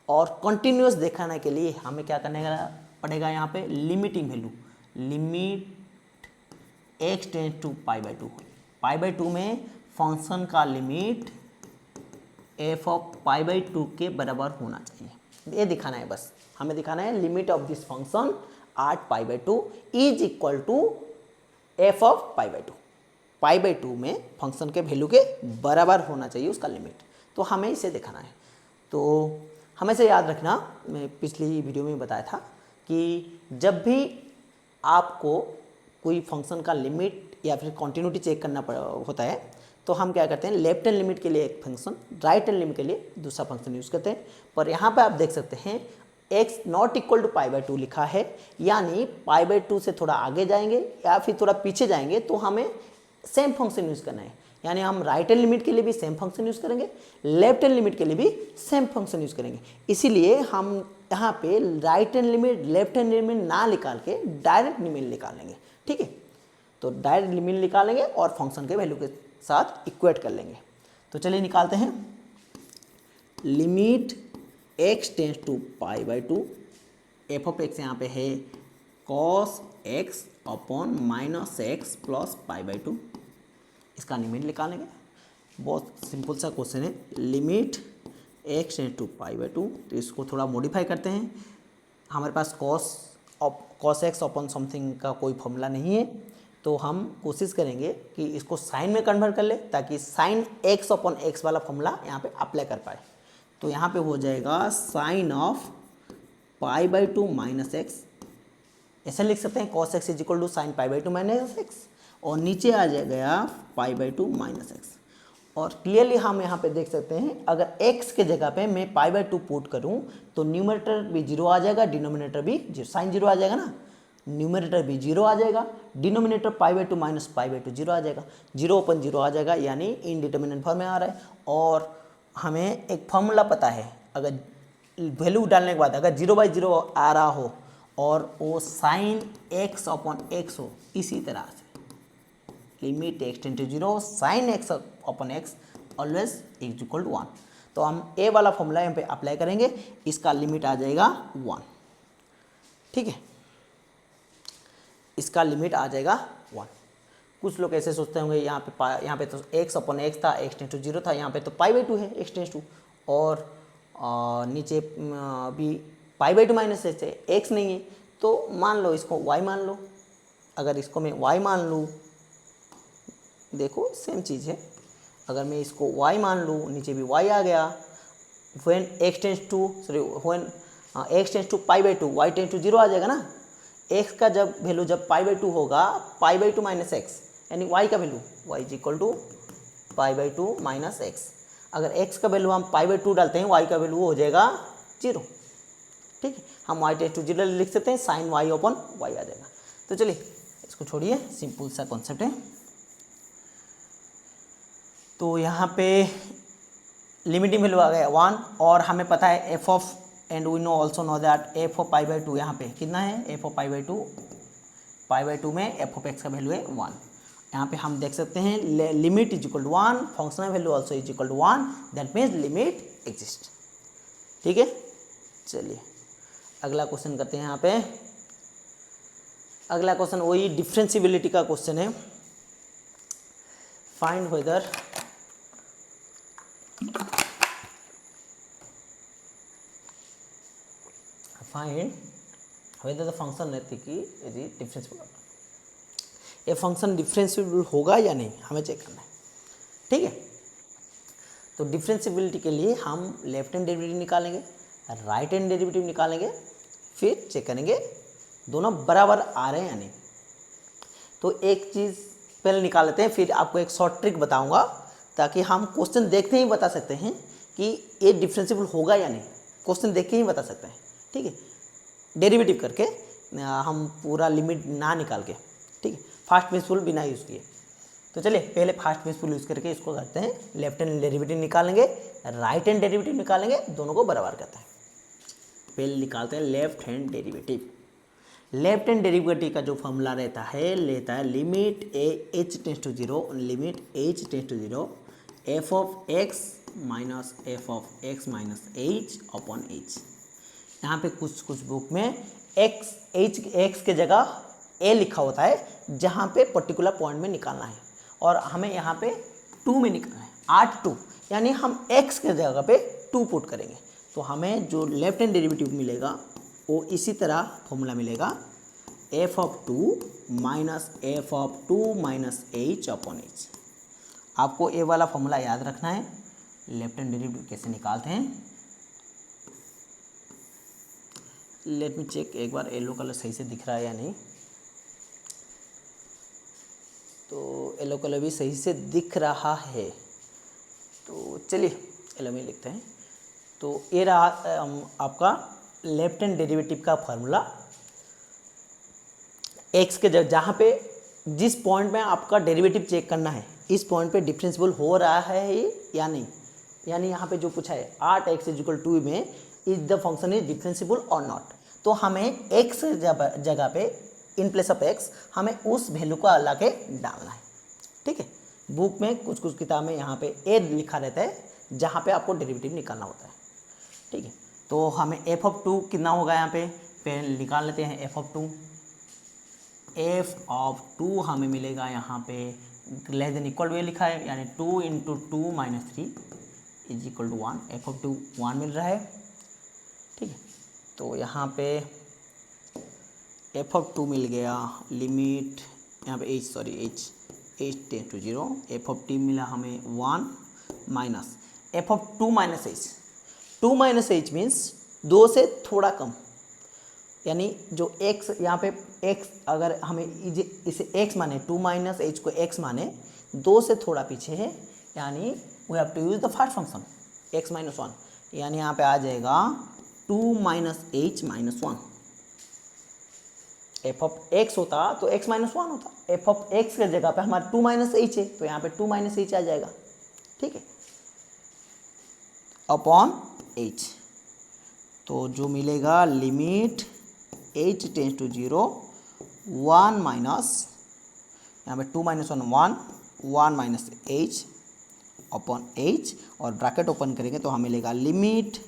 और कंटिन्यूस दिखाने के लिए हमें क्या करने का पड़ेगा, यहाँ पे limiting value, limit x tends to π/2। π/2 में फंक्शन का लिमिट f ऑफ π/2 के बराबर होना चाहिए, ये दिखाना है। बस हमें दिखाना है limit of this function at π/2 is equal to f of π/2। π/2 में फंक्शन के वैल्यू के बराबर होना चाहिए उसका लिमिट, तो हमें इसे दिखाना है। तो हमेशा याद रखना, मैं पिछली वीडियो में बताया था कि जब भी आपको कोई फंक्शन का लिमिट या फिर कंटिन्यूटी चेक करना होता है तो हम क्या करते हैं, लेफ्ट हैंड लिमिट के लिए एक फंक्शन, राइट हैंड लिमिट के लिए दूसरा फंक्शन यूज़ करते हैं। पर यहाँ पे आप देख सकते हैं x नॉट इक्वल टू π/2 लिखा है, यानी π/2 से थोड़ा आगे जाएंगे या फिर थोड़ा पीछे जाएंगे तो हमें सेम फंक्शन यूज़ करना है। यानी हम राइट हैंड लिमिट के लिए भी सेम फंक्शन यूज़ करेंगे, लेफ्ट हैंड लिमिट के लिए भी सेम फंक्शन यूज़ करेंगे। इसीलिए हम यहाँ पे right hand limit left hand limit ना निकाल के डायरेक्ट लिमिट निकालेंगे। ठीक है, तो डायरेक्ट लिमिट निकालेंगे और फंक्शन के वैल्यू के साथ इक्वेट कर लेंगे। तो चलिए निकालते हैं। Limit x tends to π/2, f of x यहाँ पे है cos x upon -x plus π/2, इसका लिमिट निकालेंगे। बहुत सिंपल सा क्वेश्चन है। लिमिट x टेंस टू π/2, तो इसको थोड़ा मॉडिफाई करते हैं। हमारे पास cos x अपॉन समथिंग का कोई फॉर्मूला नहीं है, तो हम कोशिश करेंगे कि इसको साइन में कन्वर्ट कर ले ताकि साइन x अपॉन x वाला फॉर्मूला यहाँ पे अप्लाई कर पाए। तो यहाँ पे हो जाएगा साइन ऑफ π/2 माइनस x, ऐसे लिख सकते हैं cos x is equal to sine π/2 minus x, और नीचे आ जाएगा π/2 माइनस x। और क्लियरली हम यहाँ पे देख सकते हैं अगर x के जगह पे मैं π/2 पुट करूँ तो न्यूमरेटर भी 0 आ जाएगा, डिनोमिनेटर भी 0, साइन 0 आ जाएगा ना, न्यूमरेटर भी 0 आ जाएगा, डिनोमिनेटर π/2 माइनस π/2 0 आ जाएगा, 0 अपन 0 आ जाएगा, यानी इनडिटर्मिनेट फॉर्म में आ रहा है। और हमें एक फॉर्मूला पता है, अगर वैल्यू डालने के बाद अगर 0/0 आ रहा हो और वो साइन x अपॉन x हो, इसी तरह से limit x tend to 0 sine x upon x always x equal to 1। तो हम a वाला फॉर्मूला यहाँ पे अप्लाई करेंगे, इसका लिमिट आ जाएगा 1। ठीक है, इसका लिमिट आ जाएगा 1। कुछ लोग ऐसे सोचते होंगे यहाँ पे तो x अपॉन x था, x टेंस टू 0 था, यहाँ पे तो π/2 है x टेंस टू, और नीचे भी π/2 माइनस x है, x नहीं है, तो मान लो इसको y मान लो। अगर इसको मैं y मान लूँ, देखो सेम चीज़ है, अगर मैं इसको y मान लूँ, नीचे भी y आ गया, when x tends to π/2 y tends to 0 आ जाएगा ना। x का जब वैल्यू जब π/2 होगा, π/2 माइनस x, यानी y का value y is equal to π/2 minus x। अगर x का वैल्यू हम π/2 डालते हैं, y का वैल्यू हो जाएगा 0। ठीक है, हम y टेंस टू 0 लिख सकते हैं, साइन y अपॉन y आ जाएगा। तो चलिए इसको छोड़िए, सिंपल सा कॉन्सेप्ट है। तो यहाँ पे लिमिटिंग वैल्यू आ गया 1, और हमें पता है f of, and we know also know that f of π/2 यहाँ पे कितना है, f ऑफ π/2 में f ऑफ x का वैल्यू है 1। यहाँ पे हम देख सकते हैं limit is equal to 1, functional value also is equal to 1, that means limit exist. ठीक है, चलिए अगला क्वेश्चन करते हैं। यहाँ पे अगला क्वेश्चन वही डिफरेंशिएबिलिटी का क्वेश्चन है। Find whether the function differentiable, ये फंक्शन डिफरेंशिएबल होगा या नहीं हमें चेक करना है। ठीक है, तो डिफरेंशिएबिलिटी के लिए हम लेफ्ट हैंड डेरिवेटिव निकालेंगे, राइट हैंड डेरिवेटिव निकालेंगे, फिर चेक करेंगे दोनों बराबर आ रहे हैं या नहीं। तो एक चीज़ पहले निकाल लेते हैं, फिर आपको एक शॉर्ट ट्रिक बताऊंगा ताकि हम क्वेश्चन देखते ही बता सकते हैं कि ये डिफरेंशिएबल होगा या नहीं, क्वेश्चन देख के ही बता सकते हैं। ठीक है, डेरिवेटिव करके हम पूरा लिमिट ना निकाल के। ठीक है, फास्ट प्रिंसिपल बिना यूज़ किए। तो चलिए पहले फास्ट प्रिंसिपल यूज़ करके इसको करते हैं, लेफ्ट हैंड डेरिवेटिव निकालेंगे, राइट हैंड डेरिवेटिव निकालेंगे, दोनों को बराबर करते हैं। पहले निकालते हैं left hand derivative. Left hand derivative का जो फॉर्मूला रहता है, लेता है limit h tends to 0, limit h tends to 0 f of x minus f of x minus h upon h. यहाँ पे कुछ बुक में एक्स के जगह ए लिखा होता है जहाँ पे पर्टिकुलर पॉइंट में निकालना है, और हमें यहाँ पे 2 में निकालना है, 8 2, यानी हम एक्स के जगह पे 2 पुट करेंगे तो हमें जो लेफ्ट हैंड डेरिवेटिव मिलेगा वो इसी तरह फॉर्मूला मिलेगा, F of 2 minus f of 2 minus h upon H. आपको ए वाला फॉर्मूला याद रखना है। लेफ्ट हैंड डेरिवेटिव कैसे निकालते हैं, लेट मी चेक एक बार येलो कलर सही से दिख रहा है या नहीं। तो येलो कलर भी सही से दिख रहा है, तो चलिए येलो में लिखते हैं। तो ये रहा आपका लेफ्ट हैंड डेरिवेटिव का फार्मूला। एक्स के जहाँ पे जिस पॉइंट में आपका डेरिवेटिव चेक करना है, इस पॉइंट पे डिफरेंशिएबल हो रहा है या नहीं, यानी यहाँ पे जो पूछा है 8x = 2 में is the function is differentiable और नॉट, तो हमें x जगह पे इन प्लेस ऑफ x हमें उस वैल्यू को ला के डालना है। ठीक है, बुक में कुछ किताब में यहाँ पे ए लिखा रहता है जहाँ पे आपको डेरिवेटिव निकालना होता है। ठीक है, तो हमें एफ ऑफ 2 कितना होगा, यहाँ पे निकाल लेते हैं एफ ऑफ 2। एफ ऑफ 2 हमें मिलेगा यहाँ पे लेस देन इक्वल वे लिखा है, यानी 2 × 2 - 3 = 1। एफ ऑफ 2 1 मिल रहा है। ठीक है, तो यहाँ पे एफ ऑफ 2 मिल गया, लिमिट यहाँ पे h tends to 0, f of t मिला हमें 1 minus f of 2 minus h. 2 minus h means 2 से थोड़ा कम, यानी जो x यहाँ पे x अगर हमें इसे x माने, 2 माइनस एच को x माने, 2 से थोड़ा पीछे है, यानी we have to use the first function x - 1, यानी यहाँ पे आ जाएगा 2 minus h minus 1। F of x होता तो x - 1 होता, एफ ऑफ एक्स के जगह पे हमारा 2 माइनस एच है, तो यहाँ पे 2 माइनस एच आ जाएगा। ठीक है, अपॉन एच, तो जो मिलेगा limit h tends to 0 1 minus यहाँ पे 2 - 1 1 माइनस एच अपॉन एच, और ब्रैकेट ओपन करेंगे तो हमें मिलेगा limit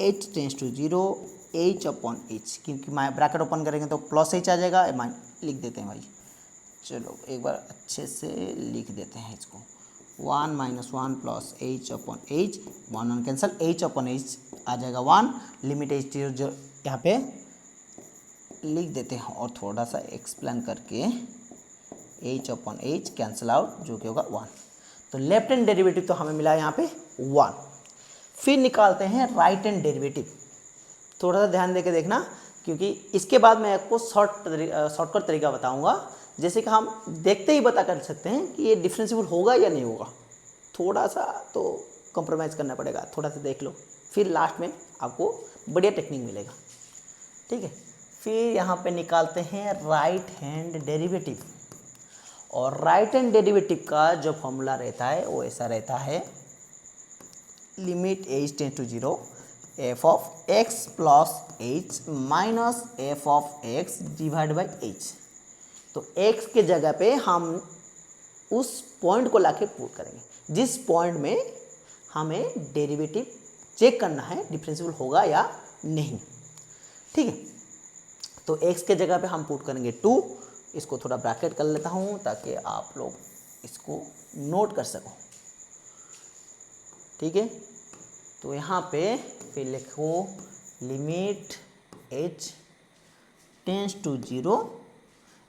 h tends to 0 h upon h, क्योंकि ब्रैकेट ओपन करेंगे तो प्लस एच आ जाएगा, लिख देते हैं भाई। चलो एक बार अच्छे से लिख देते हैं इसको, 1 - 1 plus h upon h, 1 cancel, h upon h आ जाएगा 1, लिमिट h जो यहाँ पे लिख देते हैं, और थोड़ा सा एक्सप्लेन करके h upon H cancel out, जो कि होगा 1। तो लेफ्ट हैंड डेरिवेटिव तो हमें मिला यहाँ पे 1। फिर निकालते हैं राइट हैंड डेरिवेटिव। थोड़ा सा ध्यान देके देखना, क्योंकि इसके बाद मैं आपको शॉर्टकट तरीका बताऊंगा, जैसे कि हम देखते ही बता कर सकते हैं कि ये डिफरेंशिएबल होगा या नहीं होगा। थोड़ा सा तो कॉम्प्रोमाइज़ करना पड़ेगा, थोड़ा सा देख लो, फिर लास्ट में आपको बढ़िया टेक्निक मिलेगा। ठीक है, फिर यहाँ पे निकालते हैं राइट हैंड डेरिवेटिव, और राइट हैंड डेरिवेटिव का जो फॉर्मूला रहता है वो ऐसा रहता है, limit h tends to 0 f of x plus h minus f of x divide by h. तो x के जगह पे हम उस पॉइंट को लाके पुट करेंगे जिस पॉइंट में हमें डेरिवेटिव चेक करना है डिफरेंशिएबल होगा या नहीं। ठीक है, तो x के जगह पे हम पुट करेंगे 2। इसको थोड़ा ब्रैकेट कर लेता हूँ ताकि आप लोग इसको नोट कर सको। ठीक है, तो यहाँ पे फिर लिखो limit h tends to 0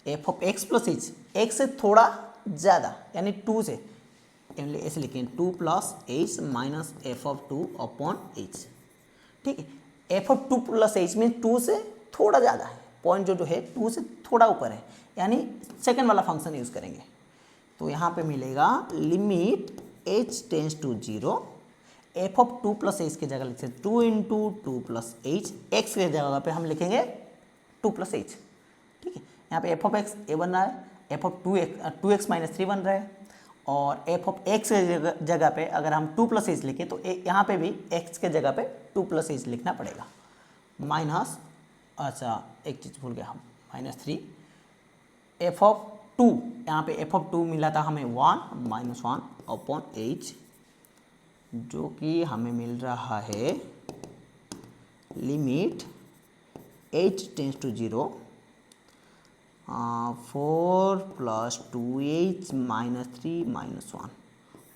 f of x plus h, x से थोड़ा ज़्यादा यानी 2 से, ऐसे लिखें 2 plus h minus f of 2 upon h. ठीक है, एफ ऑफ 2 प्लस एच में 2 से थोड़ा ज़्यादा है, पॉइंट जो है 2 से थोड़ा ऊपर है, यानी सेकंड वाला फंक्शन यूज़ करेंगे। तो यहाँ पे मिलेगा limit h tends to 0 f of 2 plus h की जगह लिखते हैं 2 × 2 प्लस एच, एक्स के जगह पे हम लिखेंगे 2 प्लस एच। ठीक है, यहाँ पे एफ ऑफ एक्स ए बन रहा है, एफ ऑफ 2x - 3 बन रहा है, और एफ ऑफ एक्स के जगह पे अगर हम 2 प्लस एच लिखें तो यहाँ पे भी एक्स के जगह पे 2 प्लस एच लिखना पड़ेगा, माइनस, अच्छा एक चीज़ भूल गया हम, -3 एफ ऑफ 2, यहाँ पे एफ ऑफ 2 मिला था हमें 1 - 1 अपॉन एच जो कि हमें मिल रहा है limit h tends to 0 4 + 2h - 3 - 1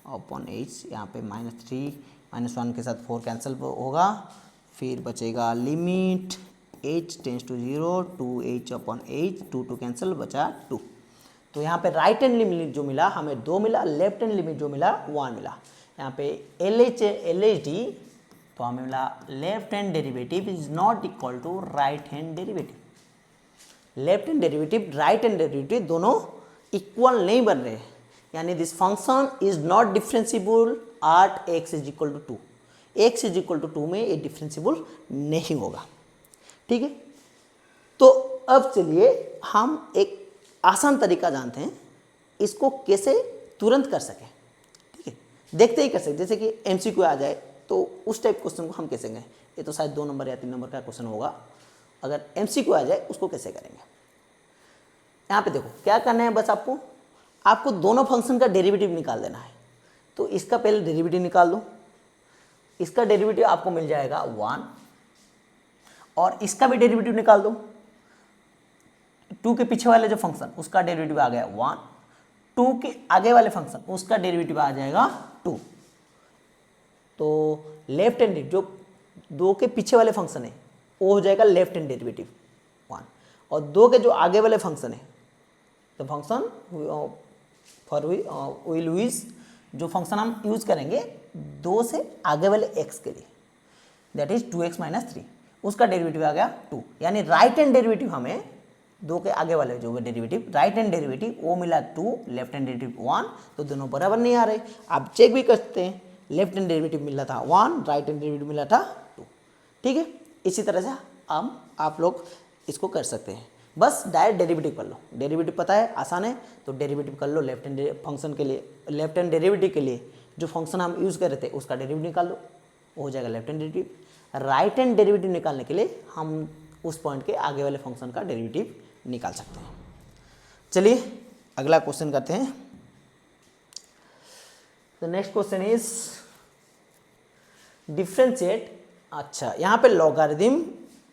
upon h, यहाँ पे -3 -1 के साथ 4 कैंसिल होगा, फिर बचेगा limit h tends to 0 2h upon h, 2 cancel, बचा 2। तो यहाँ पे राइट हैंड लिमिट जो मिला हमें 2 मिला, लेफ्ट हैंड लिमिट जो मिला 1 मिला। यहाँ पे LHD तो हमें मिला left hand derivative is not equal to right hand derivative. Left hand derivative right hand derivative दोनों इक्वल नहीं बन रहे, यानी this function is not differentiable at x is equal to 2। x is equal to 2 में ये differentiable नहीं होगा। ठीक है, तो अब चलिए हम एक आसान तरीका जानते हैं इसको कैसे तुरंत कर सकें। ठीक है, देखते ही कर सकते, जैसे कि MCQ आ जाए तो उस टाइप क्वेश्चन को हम कैसे करें। ये तो शायद 2 नंबर या 3 नंबर का क्वेश्चन होगा, अगर MCQ आ जाए उसको कैसे करेंगे। यहाँ पे देखो क्या करना है, बस आपको दोनों फंक्शन का डेरिवेटिव निकाल देना है। तो इसका पहले डेरिवेटिव निकाल दो, इसका डेरिवेटिव आपको मिल जाएगा 1, और इसका भी डेरिवेटिव निकाल दो। 2 के पीछे वाले जो फंक्शन उसका डेरिवेटिव आ गया 1, 2 के आगे वाले फंक्शन उसका डेरिवेटिव आ जाएगा 2। तो लेफ्ट हैंड जो 2 के पीछे वाले फंक्शन है वो हो जाएगा लेफ्ट हैंड डेरिवेटिव 1, और 2 के जो आगे वाले फंक्शन है तो फंक्शन फॉर विल यूज जो फंक्शन हम यूज करेंगे 2 से आगे वाले x के लिए, दैट इज 2x - 3, उसका डेरिवेटिव आ गया 2। यानी राइट हैंड डेरिवेटिव हमें 2 के आगे वाले जो डेरिवेटिव राइट हैंड डेरिवेटिव वो मिला 2, लेफ्ट हैंड डेरिवेटिव 1, तो दोनों बराबर नहीं आ रहे। आप चेक भी कर सकते हैं, लेफ्ट हैंड डेरिवेटिव मिला था 1, राइट हैंड डेरिवेटिव मिला था 2। ठीक है, इसी तरह से आप लोग इसको कर सकते हैं। बस डायरेक्ट डेरिवेटिव कर लो, डेरिवेटिव पता है आसान है तो डेरिवेटिव कर लो। लेफ्ट हैंड फंक्शन के लिए, लेफ्ट हैंड डेरिवेटिव के लिए जो फंक्शन हम यूज़ कर रहे थे उसका डेरिवेटिव निकाल लो, वो हो जाएगा left hand derivative. Right hand derivative निकालने के लिए हम उस पॉइंट के आगे वाले फंक्शन का डेरिवेटिव निकाल सकते हैं। चलिए अगला क्वेश्चन करते हैं। The next question is differentiate. अच्छा, यहाँ पे लॉगरिथम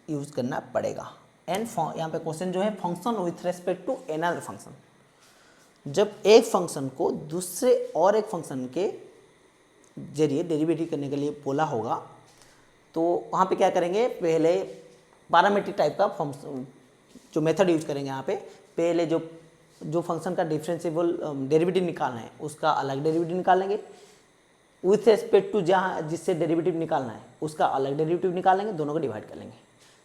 यूज करना पड़ेगा। एंड यहाँ पे क्वेश्चन जो है function with respect to another function. जब एक फंक्शन को दूसरे और एक फंक्शन के जरिए डेरिवेटिव करने के लिए बोला होगा तो वहाँ पे क्या करेंगे, पहले पैरामीट्रिक टाइप का फंक्शन जो मेथड यूज करेंगे। यहाँ पे पहले जो फंक्शन का डिफरेंशिएबल डेरिवेटिव निकालना है उसका अलग डेरिवेटिव निकाल लेंगे, विथ रेस्पेक्ट टू जहाँ जिससे डेरिवेटिव निकालना है उसका अलग डेरिवेटिव निकाल लेंगे, दोनों को डिवाइड कर लेंगे।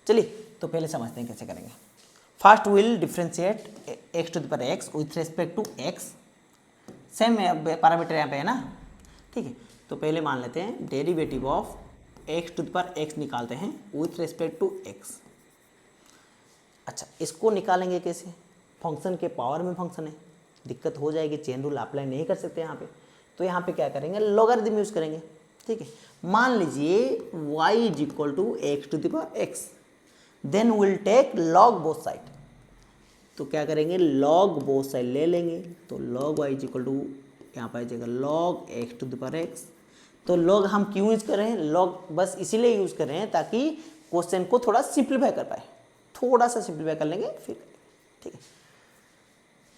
चलिए तो पहले समझते हैं कैसे करेंगे। First will differentiate x with respect to x, same parameter यहाँ पे है ना। ठीक है, तो पहले मान लेते हैं डेरिवेटिव ऑफ x निकालते हैं विथ रेस्पेक्ट टू x। अच्छा, इसको निकालेंगे कैसे, फंक्शन के पावर में फंक्शन है, दिक्कत हो जाएगी, चेन रूल अप्लाई नहीं कर सकते यहाँ पे। तो यहाँ पे क्या करेंगे, लॉगरिथम यूज करेंगे। ठीक है, मान लीजिए y is equal to x, then will take log both side. तो क्या करेंगे, लॉग बोथ साइड ले लेंगे। तो log y is equal to यहाँ पर आ जाएगा लॉग x। तो लॉग हम क्यों यूज कर रहे हैं, लॉग बस इसीलिए यूज कर रहे हैं ताकि क्वेश्चन को थोड़ा सिंप्लीफाई कर पाए, थोड़ा सा सिंप्लीफाई कर लेंगे फिर। ठीक है,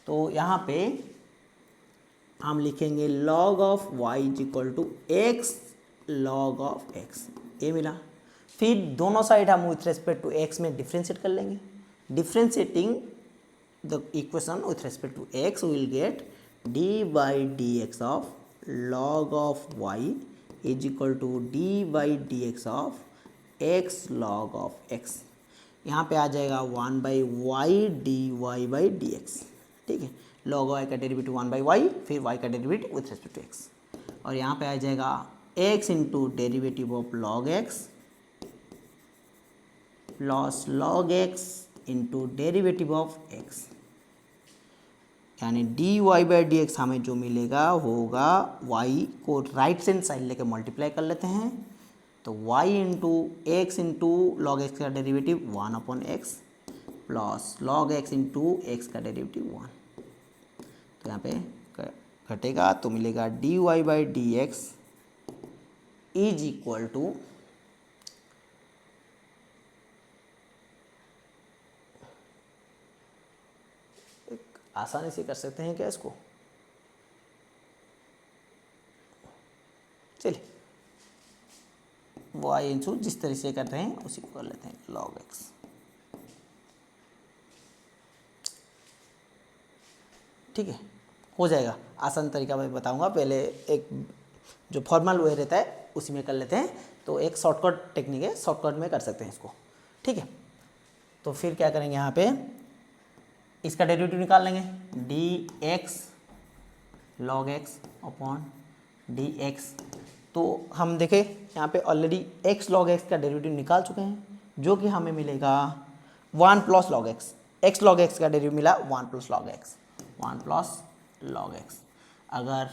तो यहाँ पे हम लिखेंगे log of y is equal to x log of x, ये मिला। फिर दोनों साइड हम विथ रेस्पेक्ट टू x में डिफ्रेंशिएट कर लेंगे। Differentiating the equation with respect to x will get d/dx of log of y is equal to d/dx of x log of x। यहाँ पे आ जाएगा 1/y dy/dx। ठीक है, log y का डेरिवेटिव 1/y, फिर y का derivative with respect to x, और यहाँ पे आ जाएगा x into derivative of log x plus log x into derivative of x, यानी dy/dx हमें जो मिलेगा होगा y को राइट हैंड साइड लेके मल्टीप्लाई कर लेते हैं। तो y into x into log x का derivative 1/x plus log x into x का डेरिवेटिव 1। तो यहाँ पे घटेगा तो मिलेगा dy/dx इज इक्वल टू आसानी से कर सकते हैं क्या इसको, चलिए वाई इंटू जिस तरह से करते हैं उसी को कर लेते हैं लॉग एक्स। ठीक है, हो जाएगा। आसान तरीका मैं बताऊंगा, पहले एक जो फॉर्मल वे रहता है उसी में कर लेते हैं, तो एक शॉर्टकट टेक्निक है, शॉर्टकट में कर सकते हैं इसको। ठीक है, तो फिर क्या करेंगे, यहाँ पे इसका डेरिवेटिव निकाल लेंगे, d x log x upon d x. तो हम देखें यहाँ पे ऑलरेडी x log x का डेरिवेटिव निकाल चुके हैं, जो कि हमें मिलेगा 1 plus log x. x log x का डेरिवेटिव मिला 1 plus log x, 1 plus log x. अगर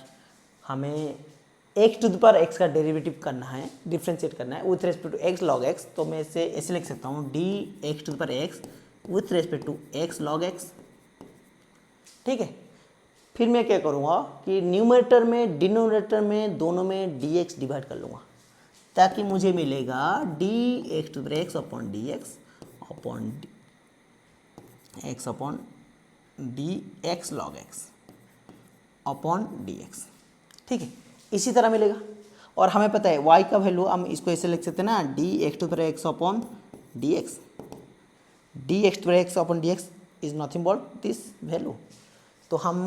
हमें x to the power x का डेरिवेटिव करना है, डिफ्रेंशिएट करना है with respect to x log x, तो मैं इसे ऐसे लिख सकता हूँ d x to the power x with respect to x log x। ठीक है, फिर मैं क्या करूँगा कि न्यूमरेटर में डिनोमिनेटर में दोनों में dx डिवाइड कर लूँगा, ताकि मुझे मिलेगा d x to the x upon d x upon d x log x upon d x. ठीक है, इसी तरह मिलेगा। और हमें पता है y का वैल्यू हम इसको ऐसे लिख सकते हैं ना, d x to the x upon d x. D x to the x upon d x is nothing but this value. तो हम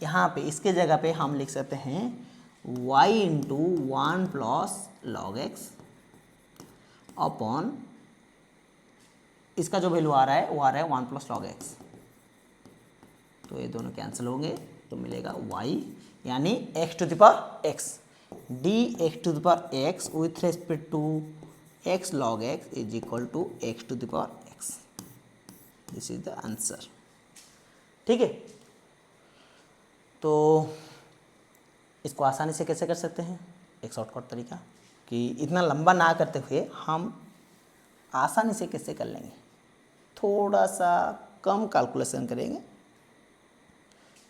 यहाँ पे इसके जगह पे हम लिख सकते हैं y into 1 plus log x upon इसका जो वैल्यू आ रहा है वो आ रहा है 1 प्लस लॉग एक्स। तो ये दोनों कैंसिल होंगे, तो मिलेगा y यानी x to the power x, d x to the power x with respect to x log x is equal to x to the power x। This is the answer. ठीक है, तो इसको आसानी से कैसे कर सकते हैं, एक शॉर्टकट तरीका कि इतना लंबा ना करते हुए हम आसानी से कैसे कर लेंगे, थोड़ा सा कम कैलकुलेशन करेंगे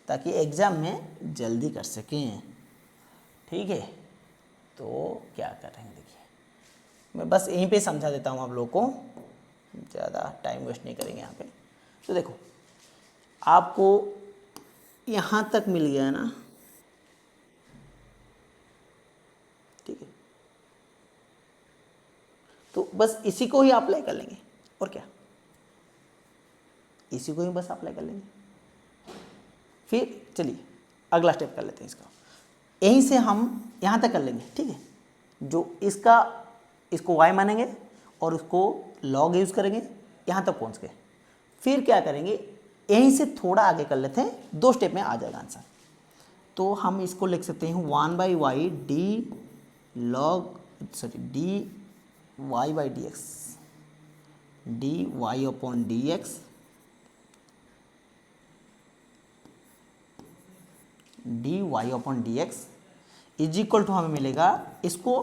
ताकि एग्ज़ाम में जल्दी कर सकें। ठीक है, तो क्या करेंगे देखिए, मैं बस यहीं पे समझा देता हूँ आप लोगों को, ज़्यादा टाइम वेस्ट नहीं करेंगे यहाँ पे। तो देखो आपको यहाँ तक मिल गया ना, ठीक है, तो बस इसी को ही अप्लाई कर लेंगे और क्या, इसी को ही बस अप्लाई कर लेंगे। फिर चलिए अगला स्टेप कर लेते हैं इसका, यहीं से हम यहाँ तक कर लेंगे। ठीक है, जो इसको y मानेंगे और उसको log यूज़ करेंगे यहाँ तक पहुँच गए। फिर क्या करेंगे, यहीं से थोड़ा आगे कर लेते हैं, 2 स्टेप में आ जाएगा आंसर। तो हम इसको लिख सकते हैं 1/y d y by d x, d y upon d x d y upon d x is equal to हमें मिलेगा, इसको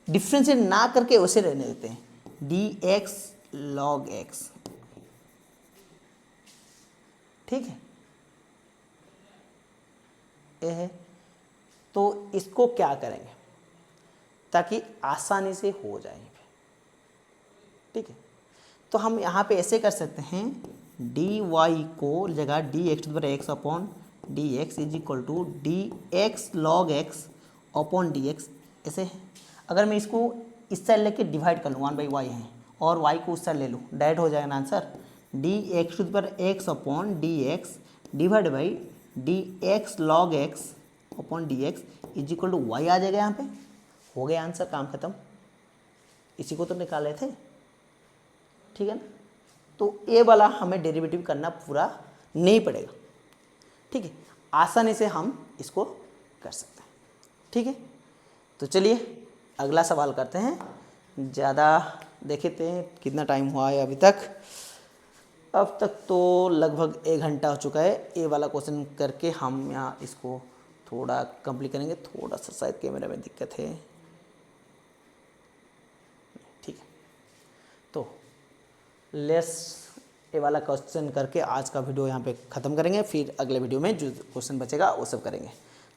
डिफ्रेंशिएट ना करके वैसे रहने देते हैं, डी एक्स लॉग एक्स। ठीक है, ये है। तो इसको क्या करेंगे ताकि आसानी से हो जाए। ठीक है, तो हम यहाँ पे ऐसे कर सकते हैं, डी वाई को जगह d x to the power x upon d x is equal to d x log x upon d x. ऐसे है, अगर मैं इसको इस साइड लेके डिवाइड कर लूँ, 1/y है और y को उस साइड ले लूँ, डायरेक्ट हो जाएगा ना answer, d x to the power x upon d x divide by d x log x upon d x is equal to y आ जाएगा। यहाँ पे हो गया आंसर, काम खत्म। इसी को तो निकाले थे। ठीक है ना, तो ये वाला हमें डेरिवेटिव करना पूरा नहीं पड़ेगा। ठीक है, आसानी से हम इसको कर सकते हैं। ठीक है, तो चलिए अगला सवाल करते हैं। ज़्यादा देखते हैं कितना टाइम हुआ है अभी तक। अब तक तो लगभग 1 घंटा हो चुका है। ये वाला क्वेश्चन करके हम यहाँ इसको थोड़ा कंप्लीट करेंगे। थोड़ा सा शायद कैमरा में दिक्कत है। ठीक है, तो लेट्स ये वाला क्वेश्चन करके आज का वीडियो यहाँ पे ख़त्म करेंगे। फिर अगले वीडियो में जो क्वेश्चन बचेगा वो सब करेंगे।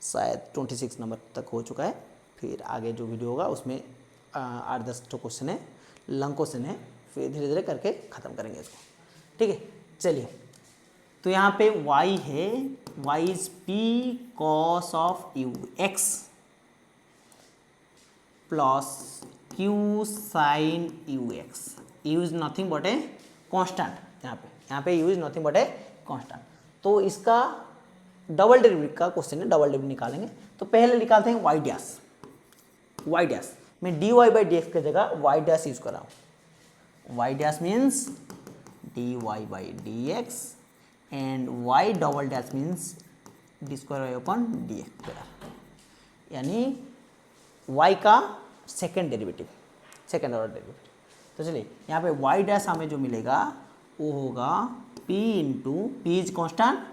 शायद 26 नंबर तक हो चुका है। फिर आगे जो वीडियो होगा उसमें 8-10 तो क्वेश्चन है, लॉन्ग क्वेश्चन है, फिर धीरे धीरे करके ख़त्म करेंगे इसको। ठीक है, चलिए। तो यहाँ पे y है, y is p cos of u x plus q sin u x। u is nothing but a constant. यहाँ पे u is nothing but a constant. तो इसका डबल डेरिवेटिव का क्वेश्चन है, डबल डेरिवेटिव निकालेंगे। तो पहले निकालते हैं y डैश। y डैश मैं dy बाई डी एक्स की जगह y डैश यूज कर रहा हूँ। y dash means dy by d x and y double dash means d square y upon d x square, यानी y का second derivative, second order derivative. तो चलिए यहाँ पे y डैश हमें जो मिलेगा वो होगा p into p is constant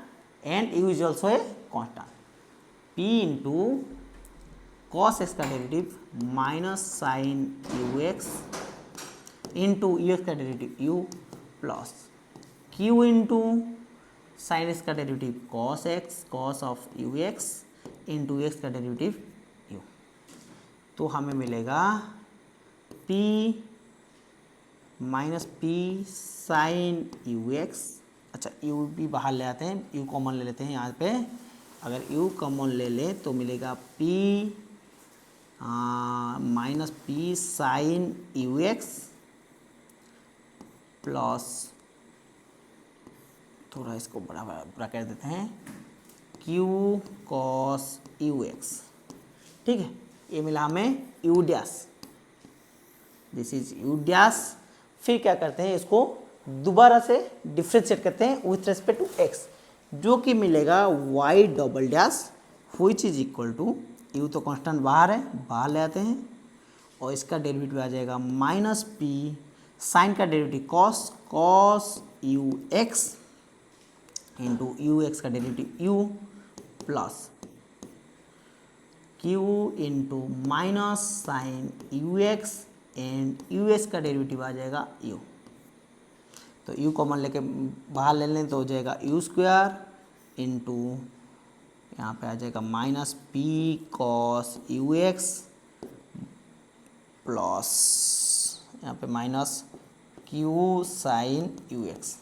and u is also a constant. p into cos x का derivative minus sine u x into u x का derivative u plus q into sine x का derivative cos x, cos of u x into x का derivative u। तो हमें मिलेगा p minus p sine u x. अच्छा, u भी बाहर ले आते हैं, u कॉमन ले लेते हैं यहाँ पे। अगर u कॉमन ले ले तो मिलेगा p minus p sine u x plus, थोड़ा इसको बड़ा कर देते हैं, q कॉस यू एक्स। ठीक है, ये मिला हमें u dash, this is u dash. फिर क्या करते हैं, इसको दोबारा से डिफ्रेंशिएट करते हैं विथ रेस्पेक्ट टू x, जो कि मिलेगा y double dash which is equal to, u तो कांस्टेंट बाहर है, बाहर ले आते हैं, और इसका डेरिवेटिव आ जाएगा माइनस पी साइन का derivative cos, cos u x into u x का derivative u plus q into minus sine u x and u x का डेरिवेटिव आ जाएगा u। तो u कॉमन लेके बाहर ले लें तो हो जाएगा u स्क्वायर इंटू यहाँ पे आ जाएगा minus p cos u x plus यहाँ पे minus q sine u x.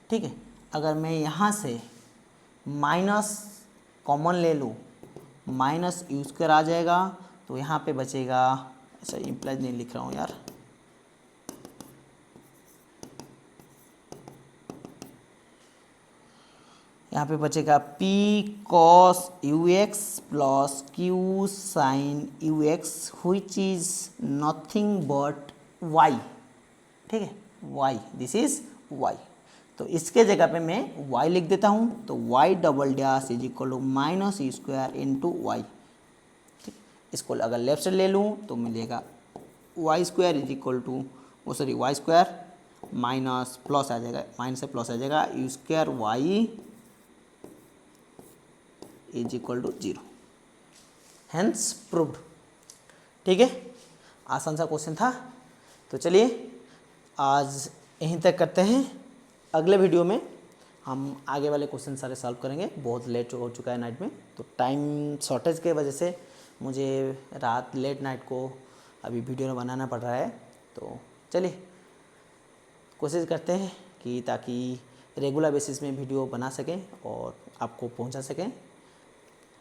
ठीक है, अगर मैं यहाँ से माइनस कॉमन ले लूँ, माइनस यू स्क्वायर आ जाएगा, तो यहाँ पे बचेगा, ऐसा इम्प्लाइज नहीं लिख रहा हूँ यार, यहाँ पे बचेगा p cos u x plus q sine u x which is nothing but y। ठीक है, y, दिस इज y। तो इसके जगह पे मैं y लिख देता हूँ, तो y double dash is equal to minus u square into y. ठीक, इसको अगर लेफ्ट से ले लूँ तो मिलेगा y square is equal to, वो sorry y square minus plus आ जाएगा, माइनस से प्लस आ जाएगा, u square y is equal to 0, hence proved. ठीक है, आसान सा क्वेश्चन था। तो चलिए आज यहीं तक करते हैं, अगले वीडियो में हम आगे वाले क्वेश्चन सारे सॉल्व करेंगे। बहुत लेट हो चुका है नाइट में, तो टाइम शॉर्टेज के वजह से मुझे रात लेट नाइट को अभी वीडियो बनाना पड़ रहा है। तो चलिए कोशिश करते हैं कि ताकि रेगुलर बेसिस में वीडियो बना सकें और आपको पहुंचा सकें।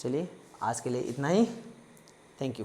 चलिए आज के लिए इतना ही, थैंक यू।